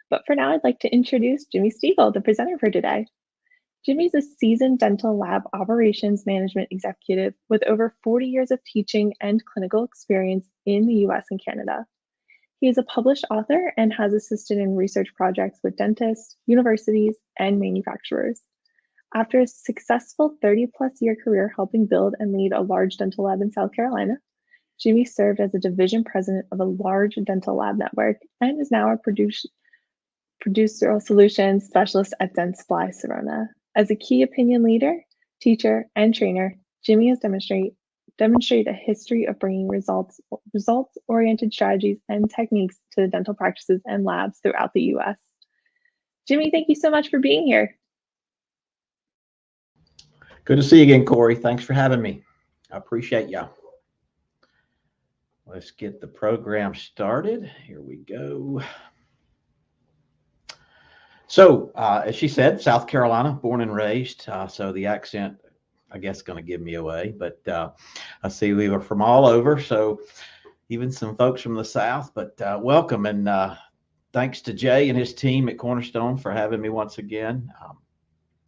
But for now, I'd like to introduce Jimmy Stegall, the presenter for today. Jimmy's a seasoned dental lab operations management executive with over 40 years of teaching and clinical experience in the US and Canada. He is a published author and has assisted in research projects with dentists, universities, and manufacturers. After a successful 30-plus year career helping build and lead a large dental lab in South Carolina, Jimmy served as a division president of a large dental lab network and is now a producer solutions specialist at Dentsply Sirona. As a key opinion leader, teacher, and trainer, Jimmy has demonstrated a history of bringing results-oriented strategies and techniques to the dental practices and labs throughout the U.S. Jimmy, thank you so much for being here. Good to see you again, Corey. Thanks for having me. I appreciate you. Let's get the program started. Here we go. So, as she said, South Carolina, born and raised. So the accent, I guess, going to give me away. But I see we were from all over. So even some folks from the South. But welcome. And thanks to Jay and his team at Cornerstone for having me once again.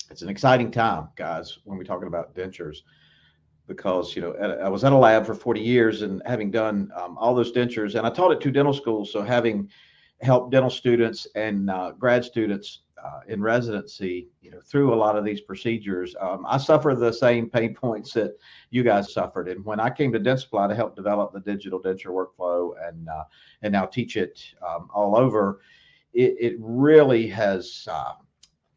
It's an exciting time, guys, when we're talking about dentures. Because, you know, I was at a lab for 40 years and having done all those dentures. And I taught at two dental schools. So having help dental students and grad students in residency, you know, through a lot of these procedures. I suffer the same pain points that you guys suffered. And when I came to Dentsply to help develop the digital denture workflow and now teach it all over, it really has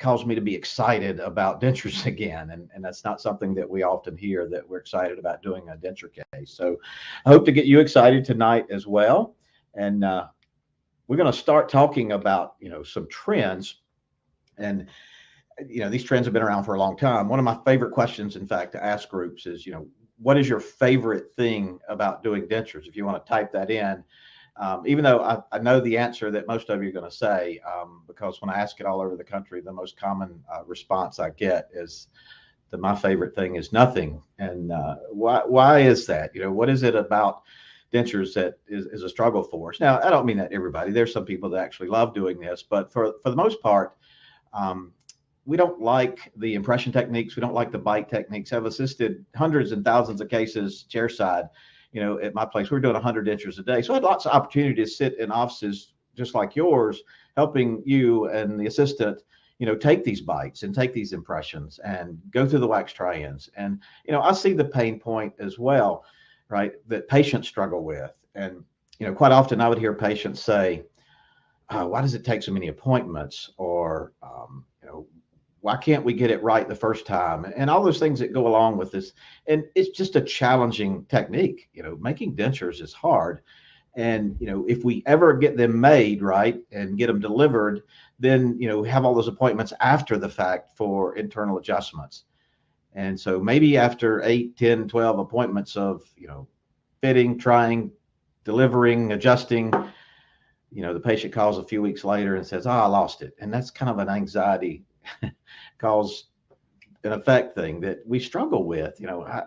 caused me to be excited about dentures again. And that's not something that we often hear, that we're excited about doing a denture case. So I hope to get you excited tonight as well. And we're going to start talking about, you know, some trends. And, you know, these trends have been around for a long time. One of my favorite questions, in fact, to ask groups is, you know, what is your favorite thing about doing dentures? If you want to type that in, even though I know the answer that most of you are going to say, because when I ask it all over the country, the most common response I get is that my favorite thing is nothing. And why is that? You know, what is it about dentures that is a struggle for us? Now, I don't mean that everybody. There's some people that actually love doing this, but for the most part, we don't like the impression techniques. We don't like the bite techniques. I've assisted hundreds and thousands of cases chairside. You know, at my place, we're doing 100 dentures a day. So I had lots of opportunity to sit in offices just like yours, helping you and the assistant, you know, take these bites and take these impressions and go through the wax try-ins. And, you know, I see the pain point as well, right, that patients struggle with. And, you know, quite often I would hear patients say, why does it take so many appointments? Or, you know, why can't we get it right the first time? And all those things that go along with this. And it's just a challenging technique. You know, making dentures is hard. And, you know, if we ever get them made right and get them delivered, then, you know, we have all those appointments after the fact for internal adjustments. And so maybe after 8, 10, 12 appointments of, you know, fitting, trying, delivering, adjusting, you know, the patient calls a few weeks later and says, oh, I lost it. And that's kind of an anxiety cause and effect thing that we struggle with. You know,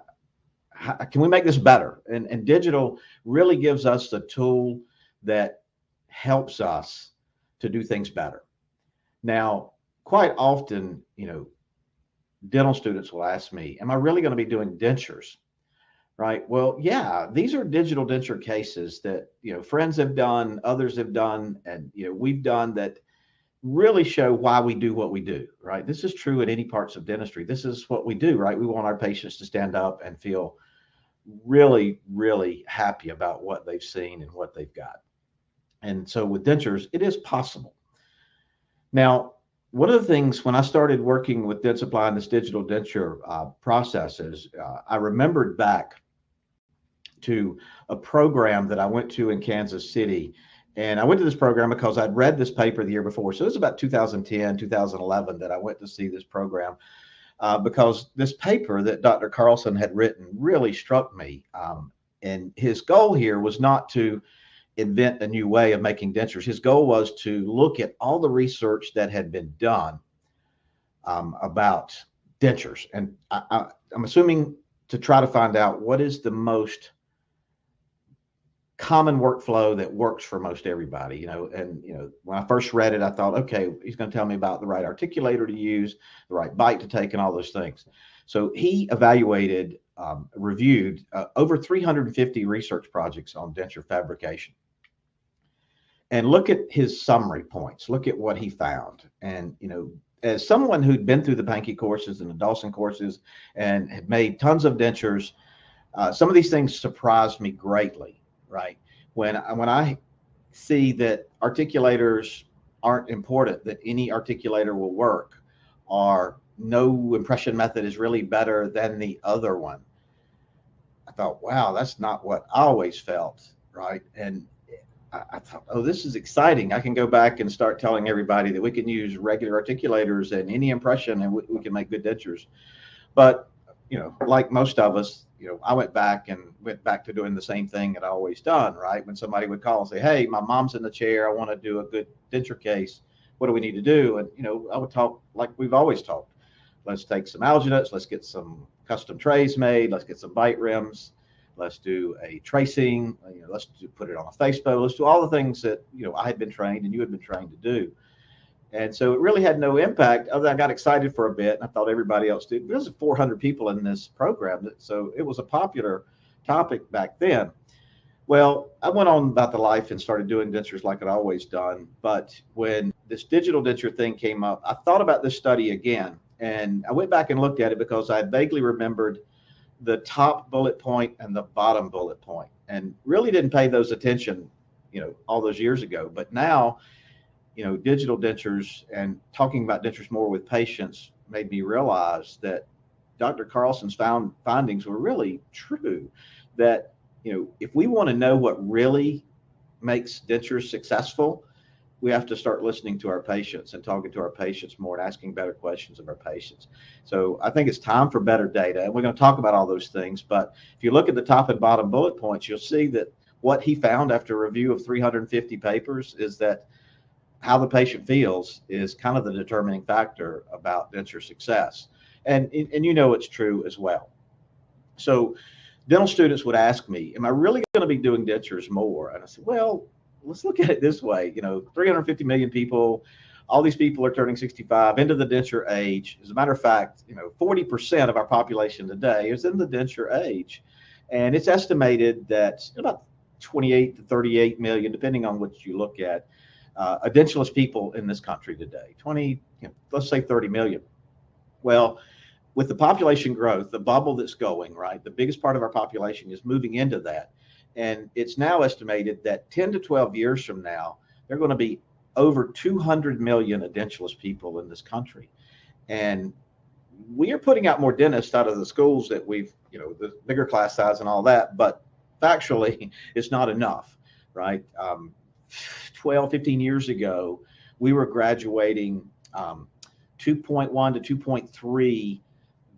how can we make this better? And digital really gives us the tool that helps us to do things better. Now, quite often, you know, dental students will ask me, am I really going to be doing dentures? Right. Well, yeah, these are digital denture cases that, you know, friends have done, others have done, and, you know, we've done that really show why we do what we do, right? This is true in any parts of dentistry. This is what we do, right? We want our patients to stand up and feel really, really happy about what they've seen and what they've got. And so with dentures, it is possible. Now, one of the things when I started working with Dentsply and this digital denture processes, I remembered back to a program that I went to in Kansas City. And I went to this program because I'd read this paper the year before. So it was about 2010, 2011 that I went to see this program because this paper that Dr. Carlson had written really struck me. And his goal here was not to invent a new way of making dentures. His goal was to look at all the research that had been done about dentures. And I'm assuming to try to find out what is the most common workflow that works for most everybody, and when I first read it, I thought, okay, he's going to tell me about the right articulator to use, the right bite to take, and all those things. So he evaluated, reviewed over 350 research projects on denture fabrication. And look at his summary points. Look at what he found. And, as someone who'd been through the Pankey courses and the Dawson courses and had made tons of dentures, some of these things surprised me greatly, right? When I see that articulators aren't important, that any articulator will work, or no impression method is really better than the other one, I thought, wow, that's not what I always felt, right? And I thought, oh, this is exciting. I can go back and start telling everybody that we can use regular articulators and any impression, and we can make good dentures. But, like most of us, I went back to doing the same thing that I always done, right? When somebody would call and say, hey, my mom's in the chair, I want to do a good denture case. What do we need to do? And, I would talk like we've always talked. Let's take some alginates. Let's get some custom trays made. Let's get some bite rims. Let's do a tracing. Put it on a face bow. Let's do all the things that, I had been trained and you had been trained to do. And so it really had no impact other than I got excited for a bit, and I thought everybody else did. There was 400 people in this program, so it was a popular topic back then. Well, I went on about the life and started doing dentures like I'd always done. But when this digital denture thing came up, I thought about this study again, and I went back and looked at it because I vaguely remembered the top bullet point and the bottom bullet point, and really didn't pay those attention, all those years ago. But now, digital dentures and talking about dentures more with patients made me realize that Dr. Carlson's findings were really true. That, if we want to know what really makes dentures successful, we have to start listening to our patients and talking to our patients more and asking better questions of our patients. So I think it's time for better data. And we're going to talk about all those things. But if you look at the top and bottom bullet points, you'll see that what he found after a review of 350 papers is that how the patient feels is kind of the determining factor about denture success. And it's true as well. So dental students would ask me, am I really going to be doing dentures more? And I said, well, let's look at it this way. 350 million people, all these people are turning 65 into the denture age. As a matter of fact, 40% of our population today is in the denture age. And it's estimated that about 28 to 38 million, depending on what you look at, edentulous people in this country today, let's say 30 million. Well, with the population growth, the bubble that's going, right, the biggest part of our population is moving into that. And it's now estimated that 10 to 12 years from now, there are going to be over 200 million edentulous people in this country. And we are putting out more dentists out of the schools that we've, the bigger class size and all that, but factually, it's not enough, right? 12, 15 years ago, we were graduating 2.1 to 2.3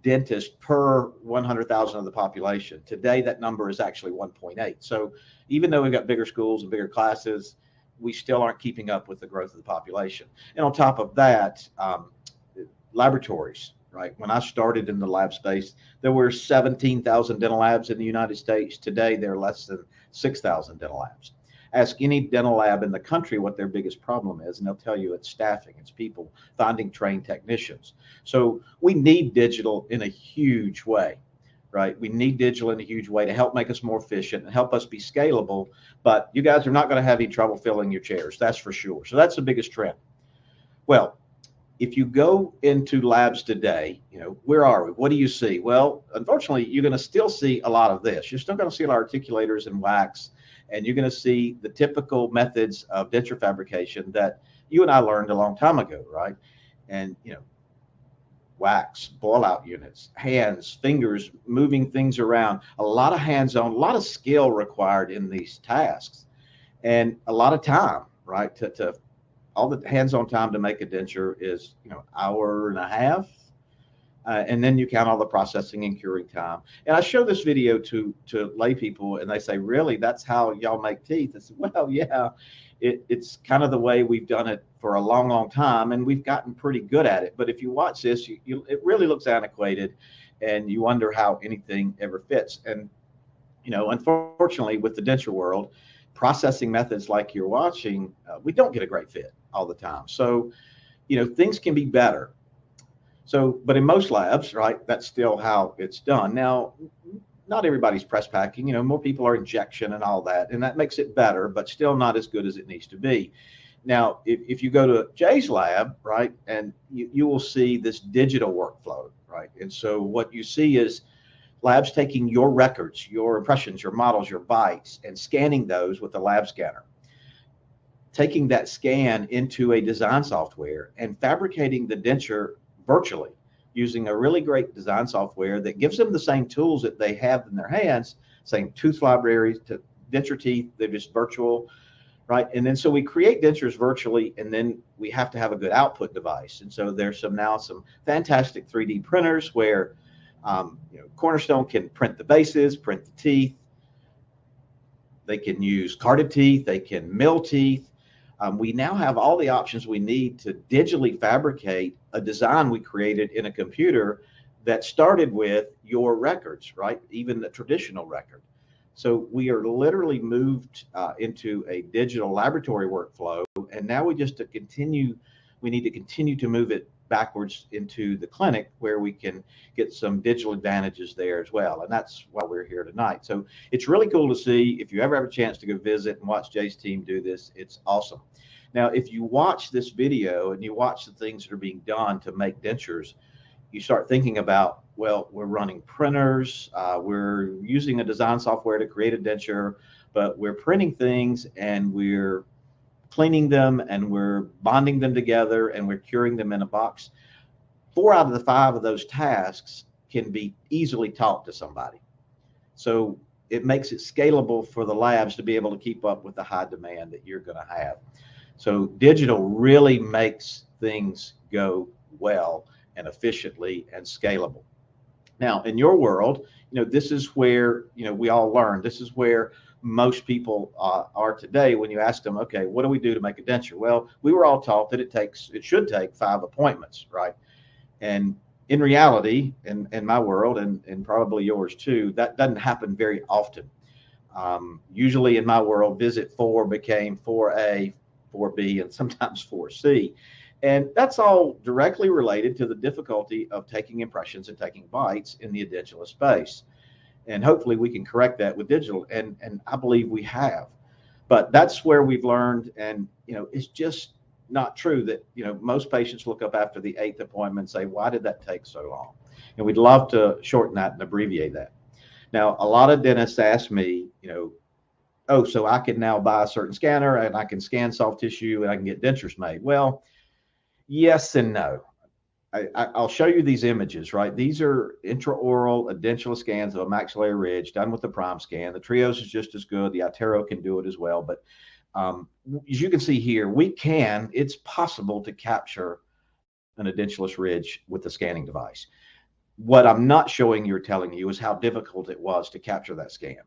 dentists per 100,000 of the population. Today, that number is actually 1.8. So even though we've got bigger schools and bigger classes, we still aren't keeping up with the growth of the population. And on top of that, laboratories, right? When I started in the lab space, there were 17,000 dental labs in the United States. Today, there are less than 6,000 dental labs. Ask any dental lab in the country what their biggest problem is, and they'll tell you it's staffing, it's people finding trained technicians. So we need digital in a huge way, right? We need digital in a huge way to help make us more efficient and help us be scalable. But you guys are not going to have any trouble filling your chairs, that's for sure. So that's the biggest trend. Well, if you go into labs today, where are we? What do you see? Well, unfortunately, you're going to still see a lot of this. You're still going to see a lot of articulators and wax, and you're going to see the typical methods of denture fabrication that you and I learned a long time ago, right? And, wax, blowout units, hands, fingers, moving things around, a lot of hands-on, a lot of skill required in these tasks, and a lot of time, right? To all the hands-on time to make a denture is, hour and a half. And then you count all the processing and curing time. And I show this video to lay people, and they say, really, that's how y'all make teeth? I said, well, yeah, it's kind of the way we've done it for a long, long time, and we've gotten pretty good at it. But if you watch this, it really looks antiquated, and you wonder how anything ever fits. And, unfortunately, with the denture world, processing methods like you're watching, we don't get a great fit all the time. So, things can be better. So, but in most labs, right, that's still how it's done. Now, not everybody's press packing, more people are injection and all that, and that makes it better, but still not as good as it needs to be. Now, if you go to Jay's lab, right, and you will see this digital workflow, right? And so what you see is labs taking your records, your impressions, your models, your bites, and scanning those with the lab scanner, taking that scan into a design software and fabricating the denture virtually using a really great design software that gives them the same tools that they have in their hands, same tooth libraries to denture teeth, they're just virtual, right? And then so we create dentures virtually, and then we have to have a good output device. And so there's some fantastic 3D printers where Cornerstone can print the bases, print the teeth. They can use carded teeth, they can mill teeth. We now have all the options we need to digitally fabricate a design we created in a computer that started with your records, right? Even the traditional record. So we are literally moved into a digital laboratory workflow, and now we need to continue to move it backwards into the clinic where we can get some digital advantages there as well. And that's why we're here tonight. So it's really cool to see. If you ever have a chance to go visit and watch Jay's team do this, it's awesome. Now, if you watch this video and you watch the things that are being done to make dentures, you start thinking about, well, we're running printers, we're using a design software to create a denture, but we're printing things and we're cleaning them and we're bonding them together and we're curing them in a box. 4 out of the 5 of those tasks can be easily taught to somebody. So it makes it scalable for the labs to be able to keep up with the high demand that you're going to have. So digital really makes things go well and efficiently and scalable. Now, in your world, this is where, we all learn. This is where most people are today. When you ask them, okay, what do we do to make a denture? Well, we were all taught that it should take 5 appointments, right? And in reality, in my world, and probably yours too, that doesn't happen very often. Usually in my world, visit 4 became 4A, 4B, and sometimes 4C. And that's all directly related to the difficulty of taking impressions and taking bites in the edentulous space. And hopefully we can correct that with digital, and I believe we have. But that's where we've learned, and it's just not true that most patients look up after the 8th appointment and say, why did that take so long? And we'd love to shorten that and abbreviate that. Now, a lot of dentists ask me, oh, so I can now buy a certain scanner and I can scan soft tissue and I can get dentures made. Well, yes and no. I'll show you these images, right? These are intraoral edentulous scans of a maxillary ridge done with the prime scan. The Trios is just as good. The iTero can do it as well. But as you can see here, it's possible to capture an edentulous ridge with the scanning device. What I'm not showing you or telling you is how difficult it was to capture that scan.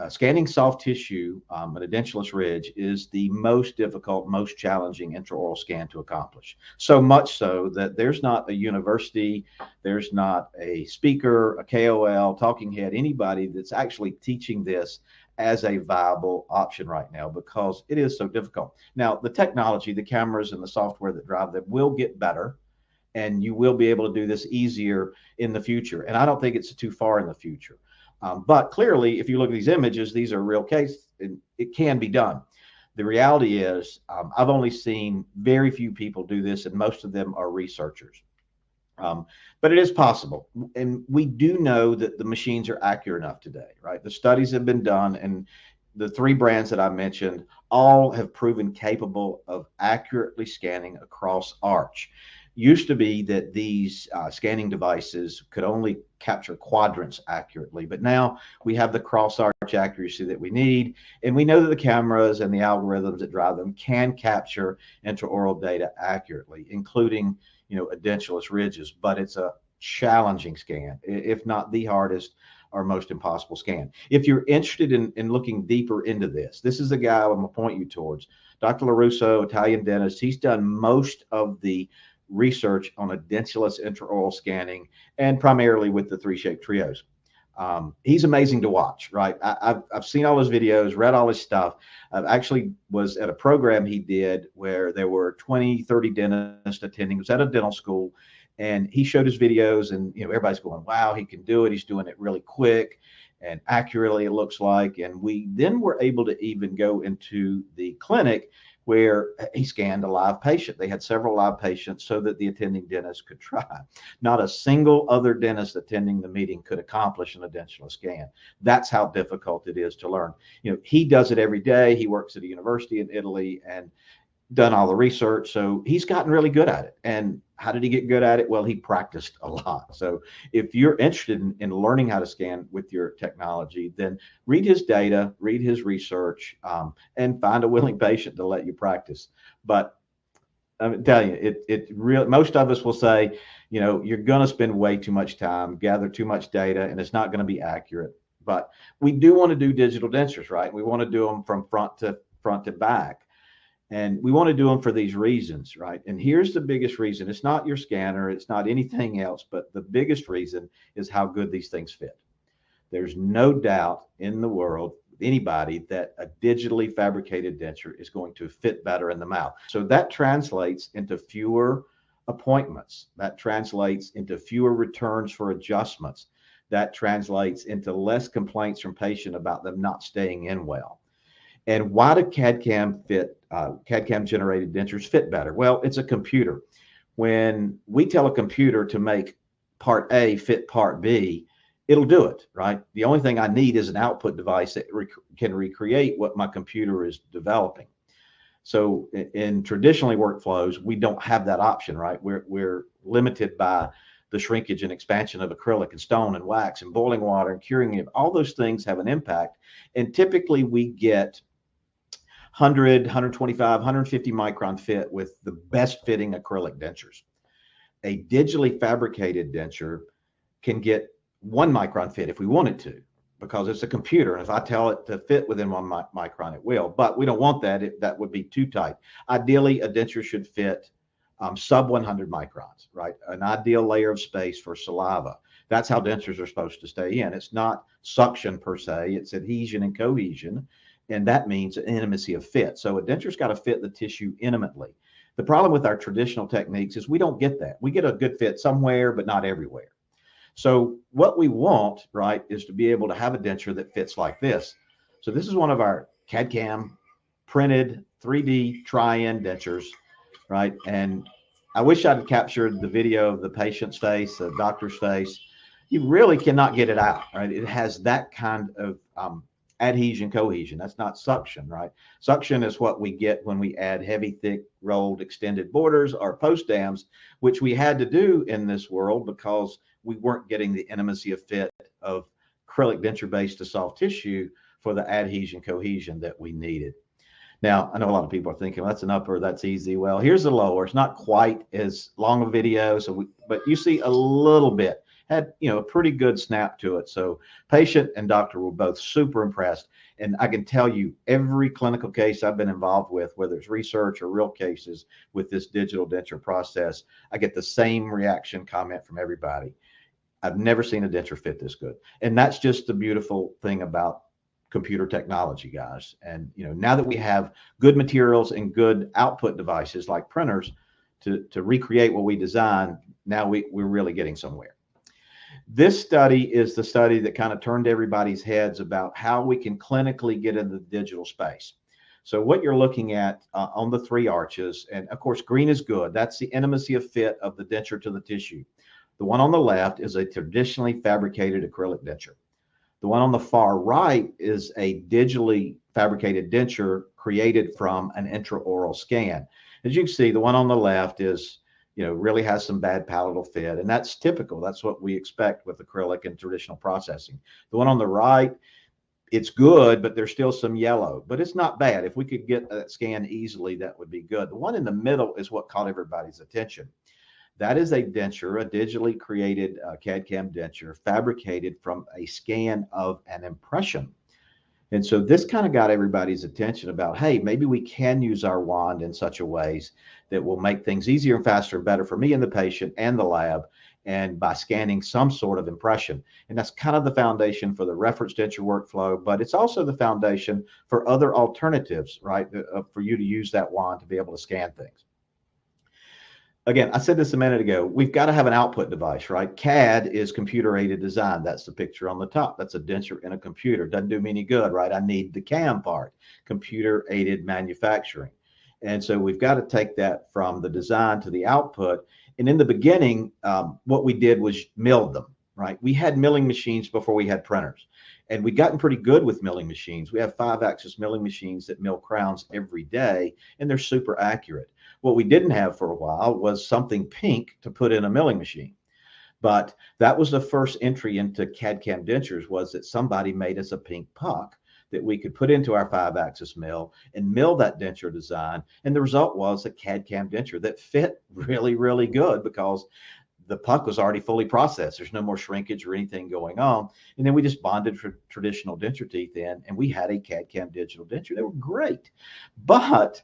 Scanning soft tissue, an edentulous ridge, is the most difficult, most challenging intraoral scan to accomplish. So much so that there's not a university, there's not a speaker, a KOL, talking head, anybody that's actually teaching this as a viable option right now because it is so difficult. Now, the technology, the cameras and the software that drive them will get better, and you will be able to do this easier in the future. And I don't think it's too far in the future. But clearly, if you look at these images, these are real cases, and it can be done. The reality is, I've only seen very few people do this, and most of them are researchers. But it is possible. And we do know that the machines are accurate enough today, right? The studies have been done, and the 3 brands that I mentioned all have proven capable of accurately scanning across arch. Used to be that these scanning devices could only capture quadrants accurately, but now we have the cross arch accuracy that we need, and we know that the cameras and the algorithms that drive them can capture intraoral data accurately, including edentulous ridges. But it's a challenging scan, if not the hardest or most impossible scan. If you're interested in looking deeper into this is a guy I'm going to point you towards, Dr. LaRusso, Italian dentist. He's done most of the research on edentulous intraoral scanning, and primarily with the 3Shape Trios. He's amazing to watch, right? I've seen all his videos, read all his stuff. I actually was at a program he did where there were 20, 30 dentists attending. It was at a dental school, and he showed his videos, and everybody's going, wow, he can do it. He's doing it really quick and accurately, it looks like. And we then were able to even go into the clinic where he scanned a live patient. They had several live patients so that the attending dentist could try. Not a single other dentist attending the meeting could accomplish an additional scan. That's how difficult it is to learn. He does it every day. He works at a university in Italy and done all the research. So he's gotten really good at it. And how did he get good at it? Well, he practiced a lot. So if you're interested in learning how to scan with your technology, then read his data, read his research, and find a willing patient to let you practice. But I'm telling you, it really, most of us will say, you're going to spend way too much time, gather too much data, and it's not going to be accurate. But we do want to do digital dentures, right? We want to do them from front to back. And we want to do them for these reasons, right? And here's the biggest reason. It's not your scanner. It's not anything else. But the biggest reason is how good these things fit. There's no doubt in the world, anybody, that a digitally fabricated denture is going to fit better in the mouth. So that translates into fewer appointments. That translates into fewer returns for adjustments. That translates into less complaints from patients about them not staying in well. And why do CAD/CAM generated dentures fit better? Well, it's a computer. When we tell a computer to make part A fit part B, it'll do it, right? The only thing I need is an output device that can recreate what my computer is developing. So in traditionally workflows, we don't have that option, right? We're limited by the shrinkage and expansion of acrylic and stone and wax and boiling water and curing it. All those things have an impact. And typically we get 100, 125, 150 micron fit with the best fitting acrylic dentures. A digitally fabricated denture can get 1 micron fit if we want it to, because it's a computer. And if I tell it to fit within 1 micron, it will. But we don't want that. That would be too tight. Ideally, a denture should fit sub 100 microns, right? An ideal layer of space for saliva. That's how dentures are supposed to stay in. It's not suction per se. It's adhesion and cohesion. And that means an intimacy of fit. So a denture's got to fit the tissue intimately. The problem with our traditional techniques is we don't get that. We get a good fit somewhere, but not everywhere. So what we want, right, is to be able to have a denture that fits like this. So this is one of our CAD/CAM printed 3D try-in dentures, right? And I wish I'd captured the video of the patient's face, the doctor's face. You really cannot get it out, right? It has that kind of adhesion, cohesion. That's not suction, right? Suction is what we get when we add heavy, thick, rolled, extended borders or post dams, which we had to do in this world because we weren't getting the intimacy of fit of acrylic denture based to soft tissue for the adhesion, cohesion that we needed. Now, I know a lot of people are thinking, well, that's an upper, that's easy. Well, here's the lower. It's not quite as long a video, but you see a little bit. Had a pretty good snap to it. So patient and doctor were both super impressed. And I can tell you, every clinical case I've been involved with, whether it's research or real cases with this digital denture process, I get the same reaction comment from everybody. I've never seen a denture fit this good. And that's just the beautiful thing about computer technology, guys. And now that we have good materials and good output devices like printers to recreate what we design, now we're really getting somewhere. This study is the study that kind of turned everybody's heads about how we can clinically get into the digital space. So what you're looking at on the 3 arches, and of course, green is good. That's the intimacy of fit of the denture to the tissue. The one on the left is a traditionally fabricated acrylic denture. The one on the far right is a digitally fabricated denture created from an intraoral scan. As you can see, the one on the left is really has some bad palatal fit, and that's typical. That's what we expect with acrylic and traditional processing. The one on the right, it's good, but there's still some yellow, but it's not bad. If we could get that scan easily, that would be good. The one in the middle is what caught everybody's attention. That is a denture, a digitally created CAD/CAM denture fabricated from a scan of an impression. And so this kind of got everybody's attention about, hey, maybe we can use our wand in such a ways that will make things easier and faster and better for me and the patient and the lab. and by scanning some sort of impression. And that's kind of the foundation for the reference denture workflow, but it's also the foundation for other alternatives, right? For you to use that wand to be able to scan things. Again, I said this a minute ago, we've got to have an output device, right? CAD is computer aided design. That's the picture on the top. That's a denture in a computer. Doesn't do me any good, right? I need the CAM part, computer aided manufacturing. And so we've got to take that from the design to the output. And in the beginning, what we did was milled them, right? We had milling machines before we had printers. And we'd gotten pretty good with milling machines. We have 5-axis milling machines that mill crowns every day, and they're super accurate. What we didn't have for a while was something pink to put in a milling machine. But that was the first entry into CAD/CAM dentures, was that somebody made us a pink puck that we could put into our 5-axis mill and mill that denture design. And the result was a CAD/CAM denture that fit really, really good because the puck was already fully processed. There's no more shrinkage or anything going on. And then we just bonded traditional denture teeth in, and we had a CAD/CAM digital denture. They were great, but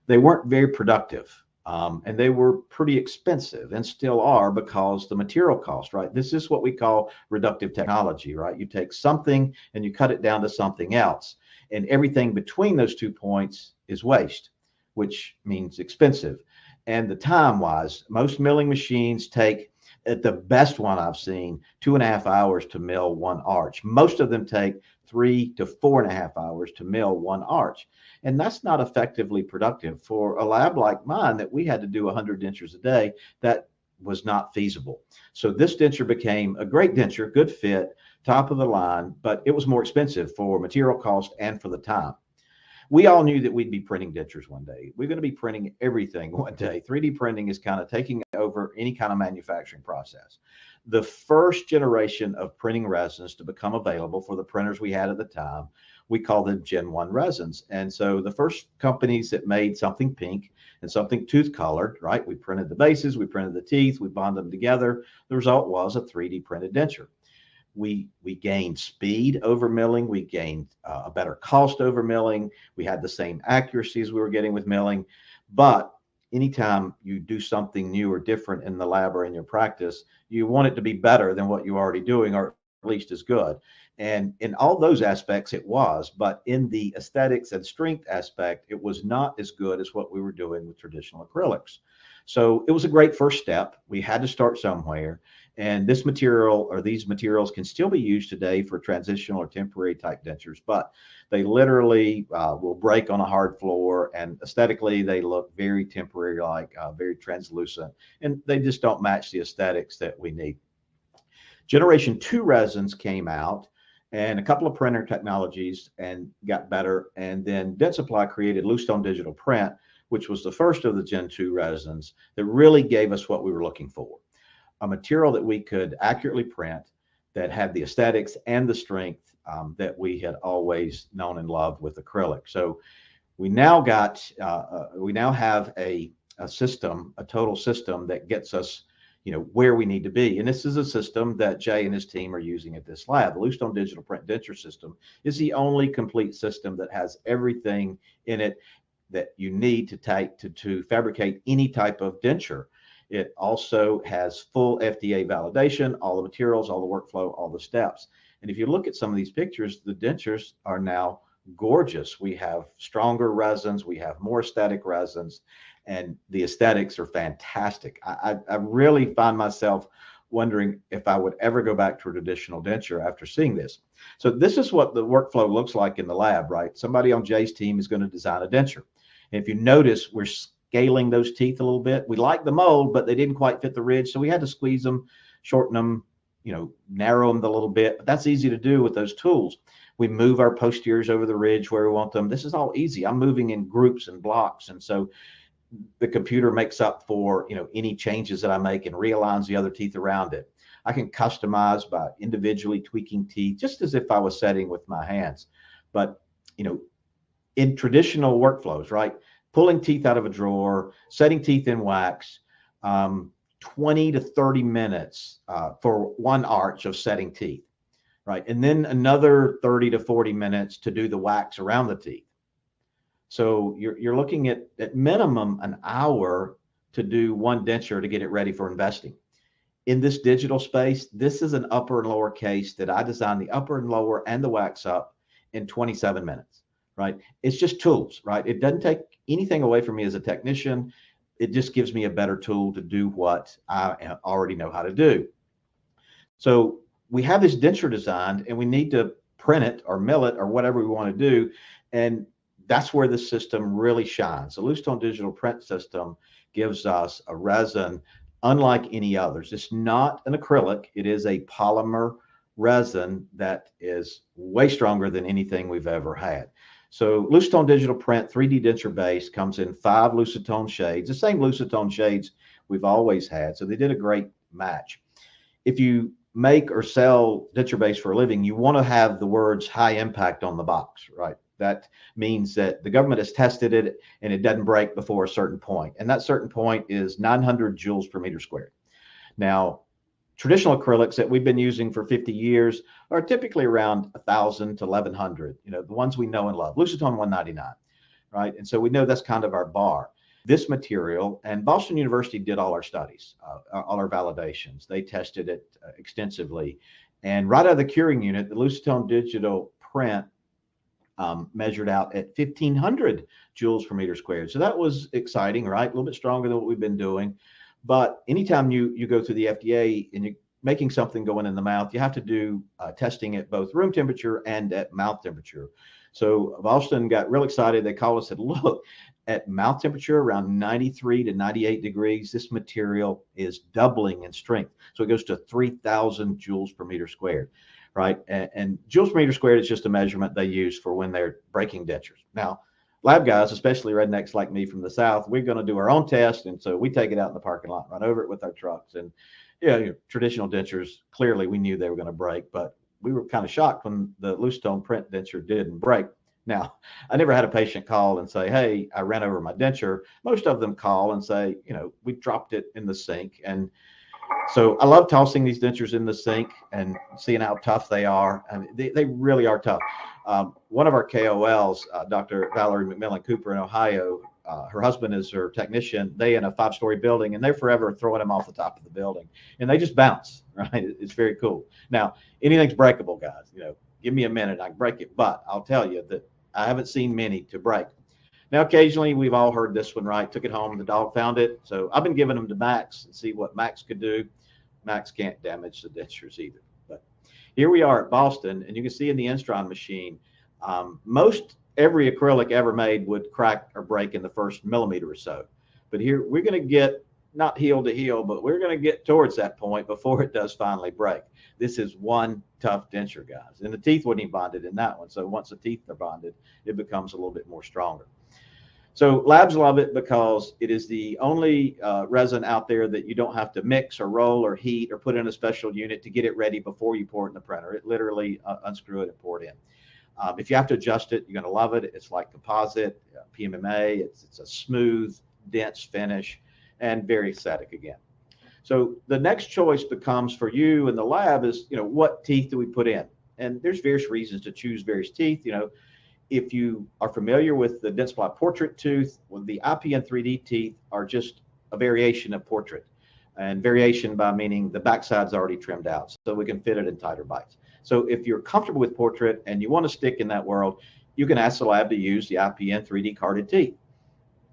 they weren't very productive. And they were pretty expensive and still are because the material cost, right? This is what we call reductive technology, right? You take something and you cut it down to something else. And everything between those 2 points is waste, which means expensive. And the time wise, most milling machines take, at the best one I've seen, 2.5 hours to mill one arch. Most of them take 3 to 4.5 hours to mill one arch. And that's not effectively productive. For a lab like mine that we had to do 100 dentures a day, that was not feasible. So this denture became a great denture, good fit, top of the line, but it was more expensive for material cost and for the time. We all knew that we'd be printing dentures one day. We're going to be printing everything one day. 3D printing is kind of taking over any kind of manufacturing process. The first generation of printing resins to become available for the printers we had at the time, we call them Gen 1 resins. And so the first companies that made something pink and something tooth colored, right? We printed the bases, we printed the teeth, we bonded them together. The result was a 3D printed denture. We gained speed over milling. We gained a better cost over milling. We had the same accuracies we were getting with milling. But anytime you do something new or different in the lab or in your practice, you want it to be better than what you're already doing, or at least as good. And in all those aspects, it was. But in the aesthetics and strength aspect, it was not as good as what we were doing with traditional acrylics. So it was a great first step. We had to start somewhere. And this material, or these materials, can still be used today for transitional or temporary type dentures, but they literally will break on a hard floor, and aesthetically they look very temporary, like very translucent, and they just don't match the aesthetics that we need. Generation 2 resins came out, and a couple of printer technologies and got better. And then Dentsply created loose stone digital print, which was the first of the Gen 2 resins that really gave us what we were looking for. A material that we could accurately print, that had the aesthetics and the strength that we had always known and loved with acrylic. So we now have a system, a total system that gets us, where we need to be. And this is a system that Jay and his team are using at this lab. The Loose Stone Digital Print Denture System is the only complete system that has everything in it that you need to fabricate any type of denture. It also has full FDA validation, all the materials, all the workflow, all the steps. And if you look at some of these pictures, the dentures are now gorgeous. We have stronger resins, we have more aesthetic resins, and the aesthetics are fantastic. I really find myself wondering if I would ever go back to a traditional denture after seeing this. So this is what the workflow looks like in the lab, right? Somebody on Jay's team is going to design a denture. And if you notice, we're scaling those teeth a little bit. We like the mold, but they didn't quite fit the ridge. So we had to squeeze them, shorten them, narrow them a little bit. But that's easy to do with those tools. We move our posteriors over the ridge where we want them. This is all easy. I'm moving in groups and blocks. And so the computer makes up for, any changes that I make and realigns the other teeth around it. I can customize by individually tweaking teeth, just as if I was setting with my hands. But, in traditional workflows, right? Pulling teeth out of a drawer, setting teeth in wax, 20 to 30 minutes for one arch of setting teeth, right? And then another 30 to 40 minutes to do the wax around the teeth. So you're looking at minimum an hour to do one denture to get it ready for investing. in this digital space, this is an upper and lower case that I designed the upper and lower and the wax up in 27 minutes, right? It's just tools, right? It doesn't take anything away from me as a technician. It just gives me a better tool to do what I already know how to do. So we have this denture designed and we need to print it or mill it or whatever we want to do. And that's where the system really shines. The loose tone digital print system gives us a resin unlike any others. It's not an acrylic, it is a polymer resin that is way stronger than anything we've ever had. So Lucitone digital print 3D denture base comes in 5 Lucitone shades, the same Lucitone shades we've always had. So they did a great match. If you make or sell denture base for a living, you want to have the words high impact on the box, right? That means that the government has tested it and it doesn't break before a certain point. And that certain point is 900 joules per meter squared. Now, traditional acrylics that we've been using for 50 years are typically around 1,000 to 1,100, the ones we know and love, Lucitone 199, right? And so we know that's kind of our bar. This material, and Boston University did all our studies, all our validations. They tested it extensively. And right out of the curing unit, the Lucitone digital print measured out at 1,500 joules per meter squared. So that was exciting, right? A little bit stronger than what we've been doing. But anytime you go through the FDA and you're making something going in the mouth, you have to do testing at both room temperature and at mouth temperature. So Boston got real excited. They called us and said, look, at mouth temperature around 93 to 98 degrees, this material is doubling in strength. So it goes to 3,000 joules per meter squared, right? And joules per meter squared is just a measurement they use for when they're breaking dentures. Now, lab guys, especially rednecks like me from the South, we're going to do our own test. And so we take it out in the parking lot, run over it with our trucks. And traditional dentures, clearly we knew they were going to break, but we were kind of shocked when the Lucitone print denture didn't break. Now, I never had a patient call and say, hey, I ran over my denture. Most of them call and say, we dropped it in the sink. And so I love tossing these dentures in the sink and seeing how tough they are. I mean, they really are tough. One of our KOLs, Dr. Valerie McMillan Cooper in Ohio, her husband is her technician. They in a 5-story building, and they're forever throwing them off the top of the building, and they just bounce. Right? It's very cool. Now, anything's breakable, guys. Give me a minute, I can break it. But I'll tell you that I haven't seen many to break. Now, occasionally, we've all heard this one, right? Took it home, the dog found it. So I've been giving them to Max and see what Max could do. Max can't damage the dentures either. But here we are at Boston, and you can see in the Instron machine, most every acrylic ever made would crack or break in the first millimeter or so. But here we're going to get not heel to heel, but we're going to get towards that point before it does finally break. This is one tough denture, guys. And the teeth wouldn't even bonded in that one. So once the teeth are bonded, it becomes a little bit more stronger. So labs love it because it is the only resin out there that you don't have to mix or roll or heat or put in a special unit to get it ready before you pour it in the printer. It literally unscrew it and pour it in. If you have to adjust it, you're going to love it. It's like composite, PMMA. It's a smooth, dense finish and very aesthetic again. So the next choice becomes for you in the lab is, what teeth do we put in? And there's various reasons to choose various teeth. If you are familiar with the Dentsply portrait tooth, well, the IPN 3D teeth are just a variation of portrait. And variation by meaning the backside's already trimmed out, so we can fit it in tighter bites. So if you're comfortable with portrait and you want to stick in that world, you can ask the lab to use the IPN 3D carded teeth.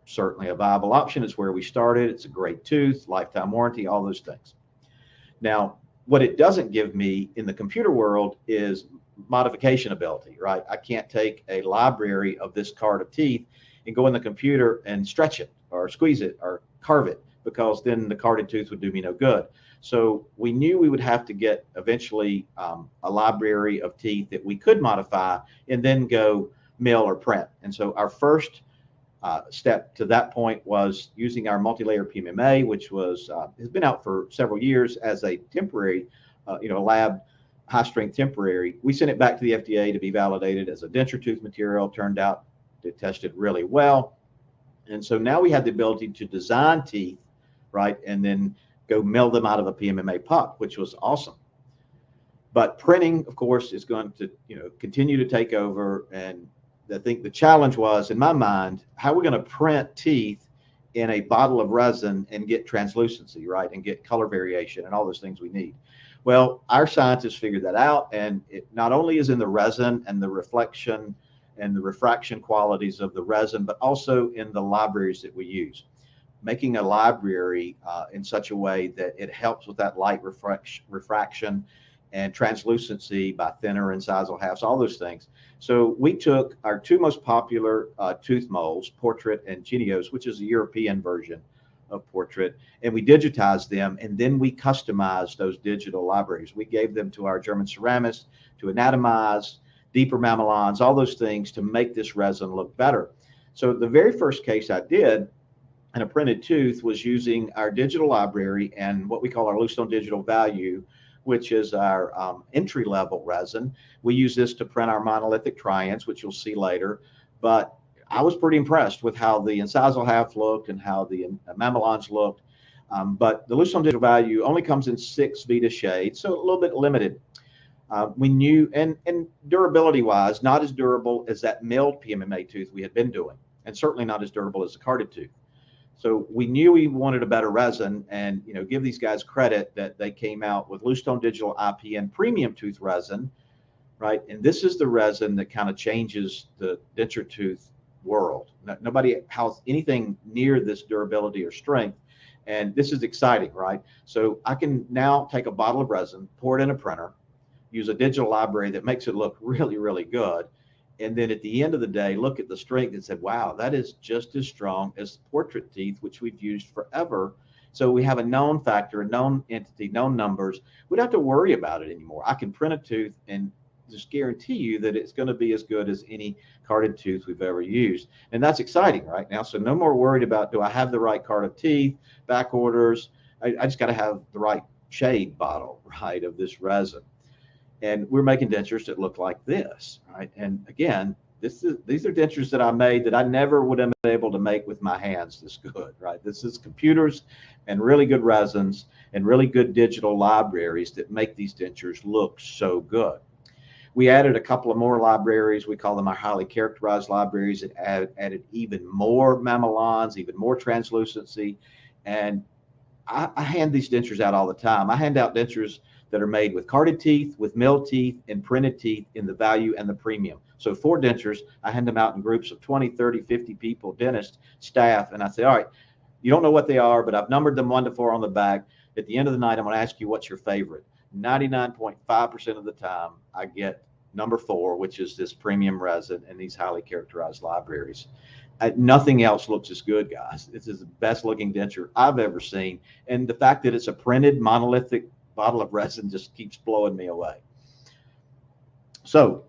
Certainly a viable option. It's where we started. It's a great tooth, lifetime warranty, all those things. Now, what it doesn't give me in the computer world is modification ability, right? I can't take a library of this card of teeth and go in the computer and stretch it or squeeze it or carve it, because then the carded tooth would do me no good. So we knew we would have to get eventually a library of teeth that we could modify and then go mill or print. And so our first step to that point was using our multi-layer PMMA, which has been out for several years as a temporary, lab high-strength temporary. We sent it back to the FDA to be validated as a denture tooth material. Turned out it tested really well. And so now we had the ability to design teeth, right, and then go mill them out of a PMMA puck, which was awesome. But printing, of course, is going to continue to take over. And I think the challenge was, in my mind, how are we going to print teeth in a bottle of resin and get translucency, right? And get color variation and all those things we need. Well, our scientists figured that out, and it not only is in the resin and the reflection and the refraction qualities of the resin, but also in the libraries that we use. Making a library in such a way that it helps with that light refraction and translucency by thinner incisal halves, all those things. So we took our two most popular tooth molds, Portrait and Genios, which is a European version of Portrait, and we digitized them, and then we customized those digital libraries. We gave them to our German ceramists to anatomize, deeper mamelons, all those things to make this resin look better. So the very first case I did in a printed tooth was using our digital library and what we call our Bluestone Digital Value, which is our entry-level resin. We use this to print our monolithic trients, which you'll see later. But I was pretty impressed with how the incisal half looked and how the mamelons looked. But the Bluestone Digital Value only comes in 6 Vita shades, so a little bit limited. We knew, and durability-wise, not as durable as that milled PMMA tooth we had been doing, and certainly not as durable as the carded tooth. So we knew we wanted a better resin, and give these guys credit that they came out with Bluestone Digital IPN premium tooth resin, right? And this is the resin that kind of changes the denture tooth world. Nobody has anything near this durability or strength, and this is exciting, right? So I can now take a bottle of resin, pour it in a printer, use a digital library that makes it look really, really good. And then at the end of the day, look at the strength and said, wow, that is just as strong as Portrait teeth, which we've used forever. So we have a known factor, a known entity, known numbers. We don't have to worry about it anymore. I can print a tooth and just guarantee you that it's going to be as good as any carded tooth we've ever used. And that's exciting right now. So no more worried about, do I have the right card of teeth, back orders? I just got to have the right shade bottle, right, of this resin. And we're making dentures that look like this, right? And again, these are dentures that I made that I never would have been able to make with my hands this good, right? This is computers and really good resins and really good digital libraries that make these dentures look so good. We added a couple of more libraries. We call them our highly characterized libraries that added even more mamelons, even more translucency. And I hand these dentures out all the time. I hand out dentures that are made with carded teeth, with milled teeth, and printed teeth in the value and the premium. So 4 dentures, I hand them out in groups of 20, 30, 50 people, dentists, staff, and I say, all right, you don't know what they are, but I've numbered them 1 to 4 on the back. At the end of the night, I'm going to ask you what's your favorite. 99.5% of the time, I get number 4, which is this premium resin and these highly characterized libraries. Nothing else looks as good, guys. This is the best looking denture I've ever seen. And the fact that it's a printed monolithic bottle of resin just keeps blowing me away. So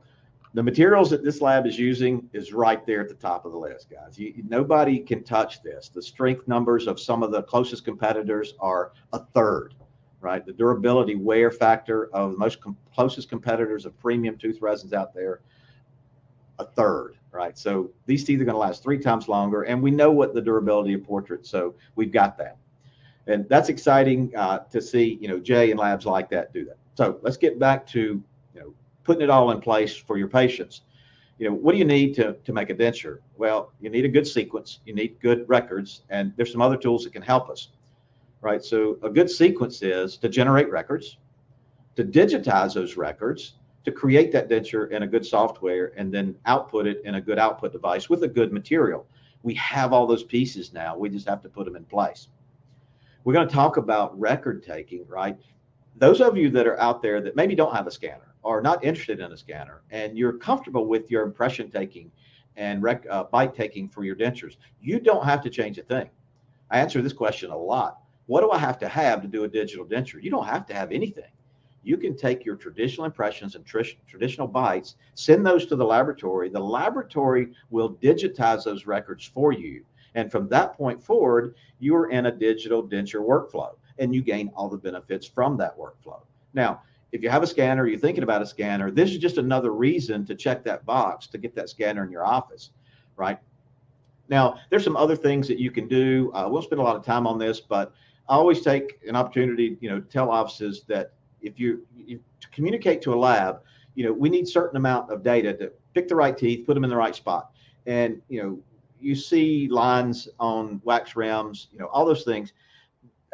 the materials that this lab is using is right there at the top of the list, guys. Nobody can touch this. The strength numbers of some of the closest competitors are a third, right? The durability wear factor of the most closest competitors of premium tooth resins out there, a third, right? So these teeth are going to last 3 times longer, and we know what the durability of Portrait, so we've got that. And that's exciting to see, Jay and labs like that do that. So let's get back to, putting it all in place for your patients. What do you need to make a denture? Well, you need a good sequence, you need good records, and there's some other tools that can help us, right? So a good sequence is to generate records, to digitize those records, to create that denture in a good software, and then output it in a good output device with a good material. We have all those pieces now. We just have to put them in place. We're going to talk about record taking, right? Those of you that are out there that maybe don't have a scanner or not interested in a scanner, and you're comfortable with your impression taking and bite taking for your dentures, you don't have to change a thing. I answer this question a lot. What do I have to do a digital denture? You don't have to have anything. You can take your traditional impressions and traditional bites, send those to the laboratory. The laboratory will digitize those records for you. And from that point forward, you are in a digital denture workflow, and you gain all the benefits from that workflow. Now, if you have a scanner, you're thinking about a scanner, this is just another reason to check that box to get that scanner in your office, right? Now, there's some other things that you can do. We'll spend a lot of time on this, but I always take an opportunity, to tell offices that if you to communicate to a lab, we need certain amount of data to pick the right teeth, put them in the right spot. And, you see lines on wax rims, all those things.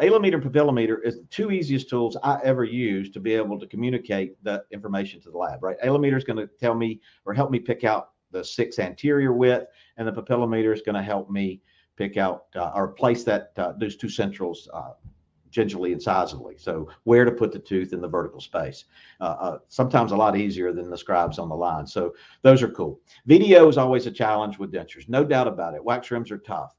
Allometer and pupillometer is the two easiest tools I ever use to be able to communicate the information to the lab, right? Allometer is going to tell me or help me pick out the 6 anterior width, and the pupillometer is going to help me pick out or place that those 2 centrals gingerly and incisively. So where to put the tooth in the vertical space. Sometimes a lot easier than the scribes on the line. So those are cool. Video is always a challenge with dentures, no doubt about it. Wax rims are tough.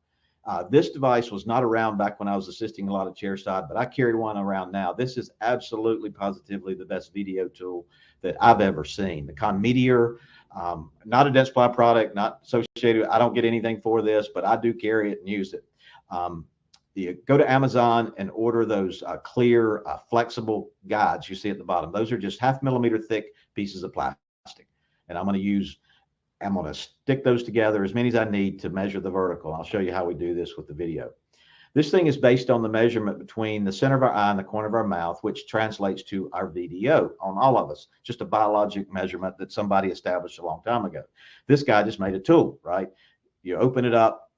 This device was not around back when I was assisting a lot of chairside, but I carry one around now. This is absolutely positively the best video tool that I've ever seen. The Con Meteor, not a Dentsply product, not associated. I don't get anything for this, but I do carry it and use it. You go to Amazon and order those clear, flexible guides you see at the bottom. Those are just 0.5 millimeter thick pieces of plastic. And I'm going to stick those together, as many as I need, to measure the vertical. I'll show you how we do this with the video. This thing is based on the measurement between the center of our eye and the corner of our mouth, which translates to our VDO on all of us. Just a biologic measurement that somebody established a long time ago. This guy just made a tool, right? You open it up,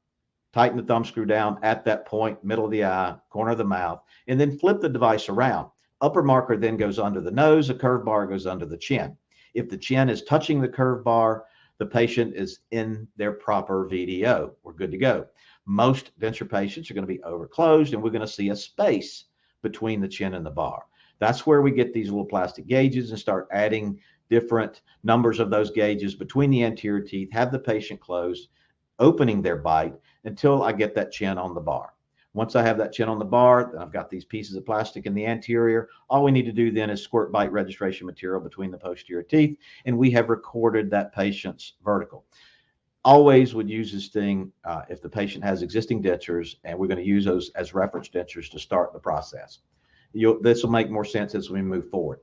tighten the thumb screw down at that point, middle of the eye, corner of the mouth, and then flip the device around. Upper marker then goes under the nose, a curved bar goes under the chin. If the chin is touching the curved bar, the patient is in their proper VDO. We're good to go. Most denture patients are going to be overclosed, and we're going to see a space between the chin and the bar. That's where we get these little plastic gauges and start adding different numbers of those gauges between the anterior teeth, have the patient closed, opening their bite until I get that chin on the bar. Once I have that chin on the bar, then I've got these pieces of plastic in the anterior. All we need to do then is squirt bite registration material between the posterior teeth, and we have recorded that patient's vertical. Always would use this thing if the patient has existing dentures, and we're going to use those as reference dentures to start the process. This will make more sense as we move forward.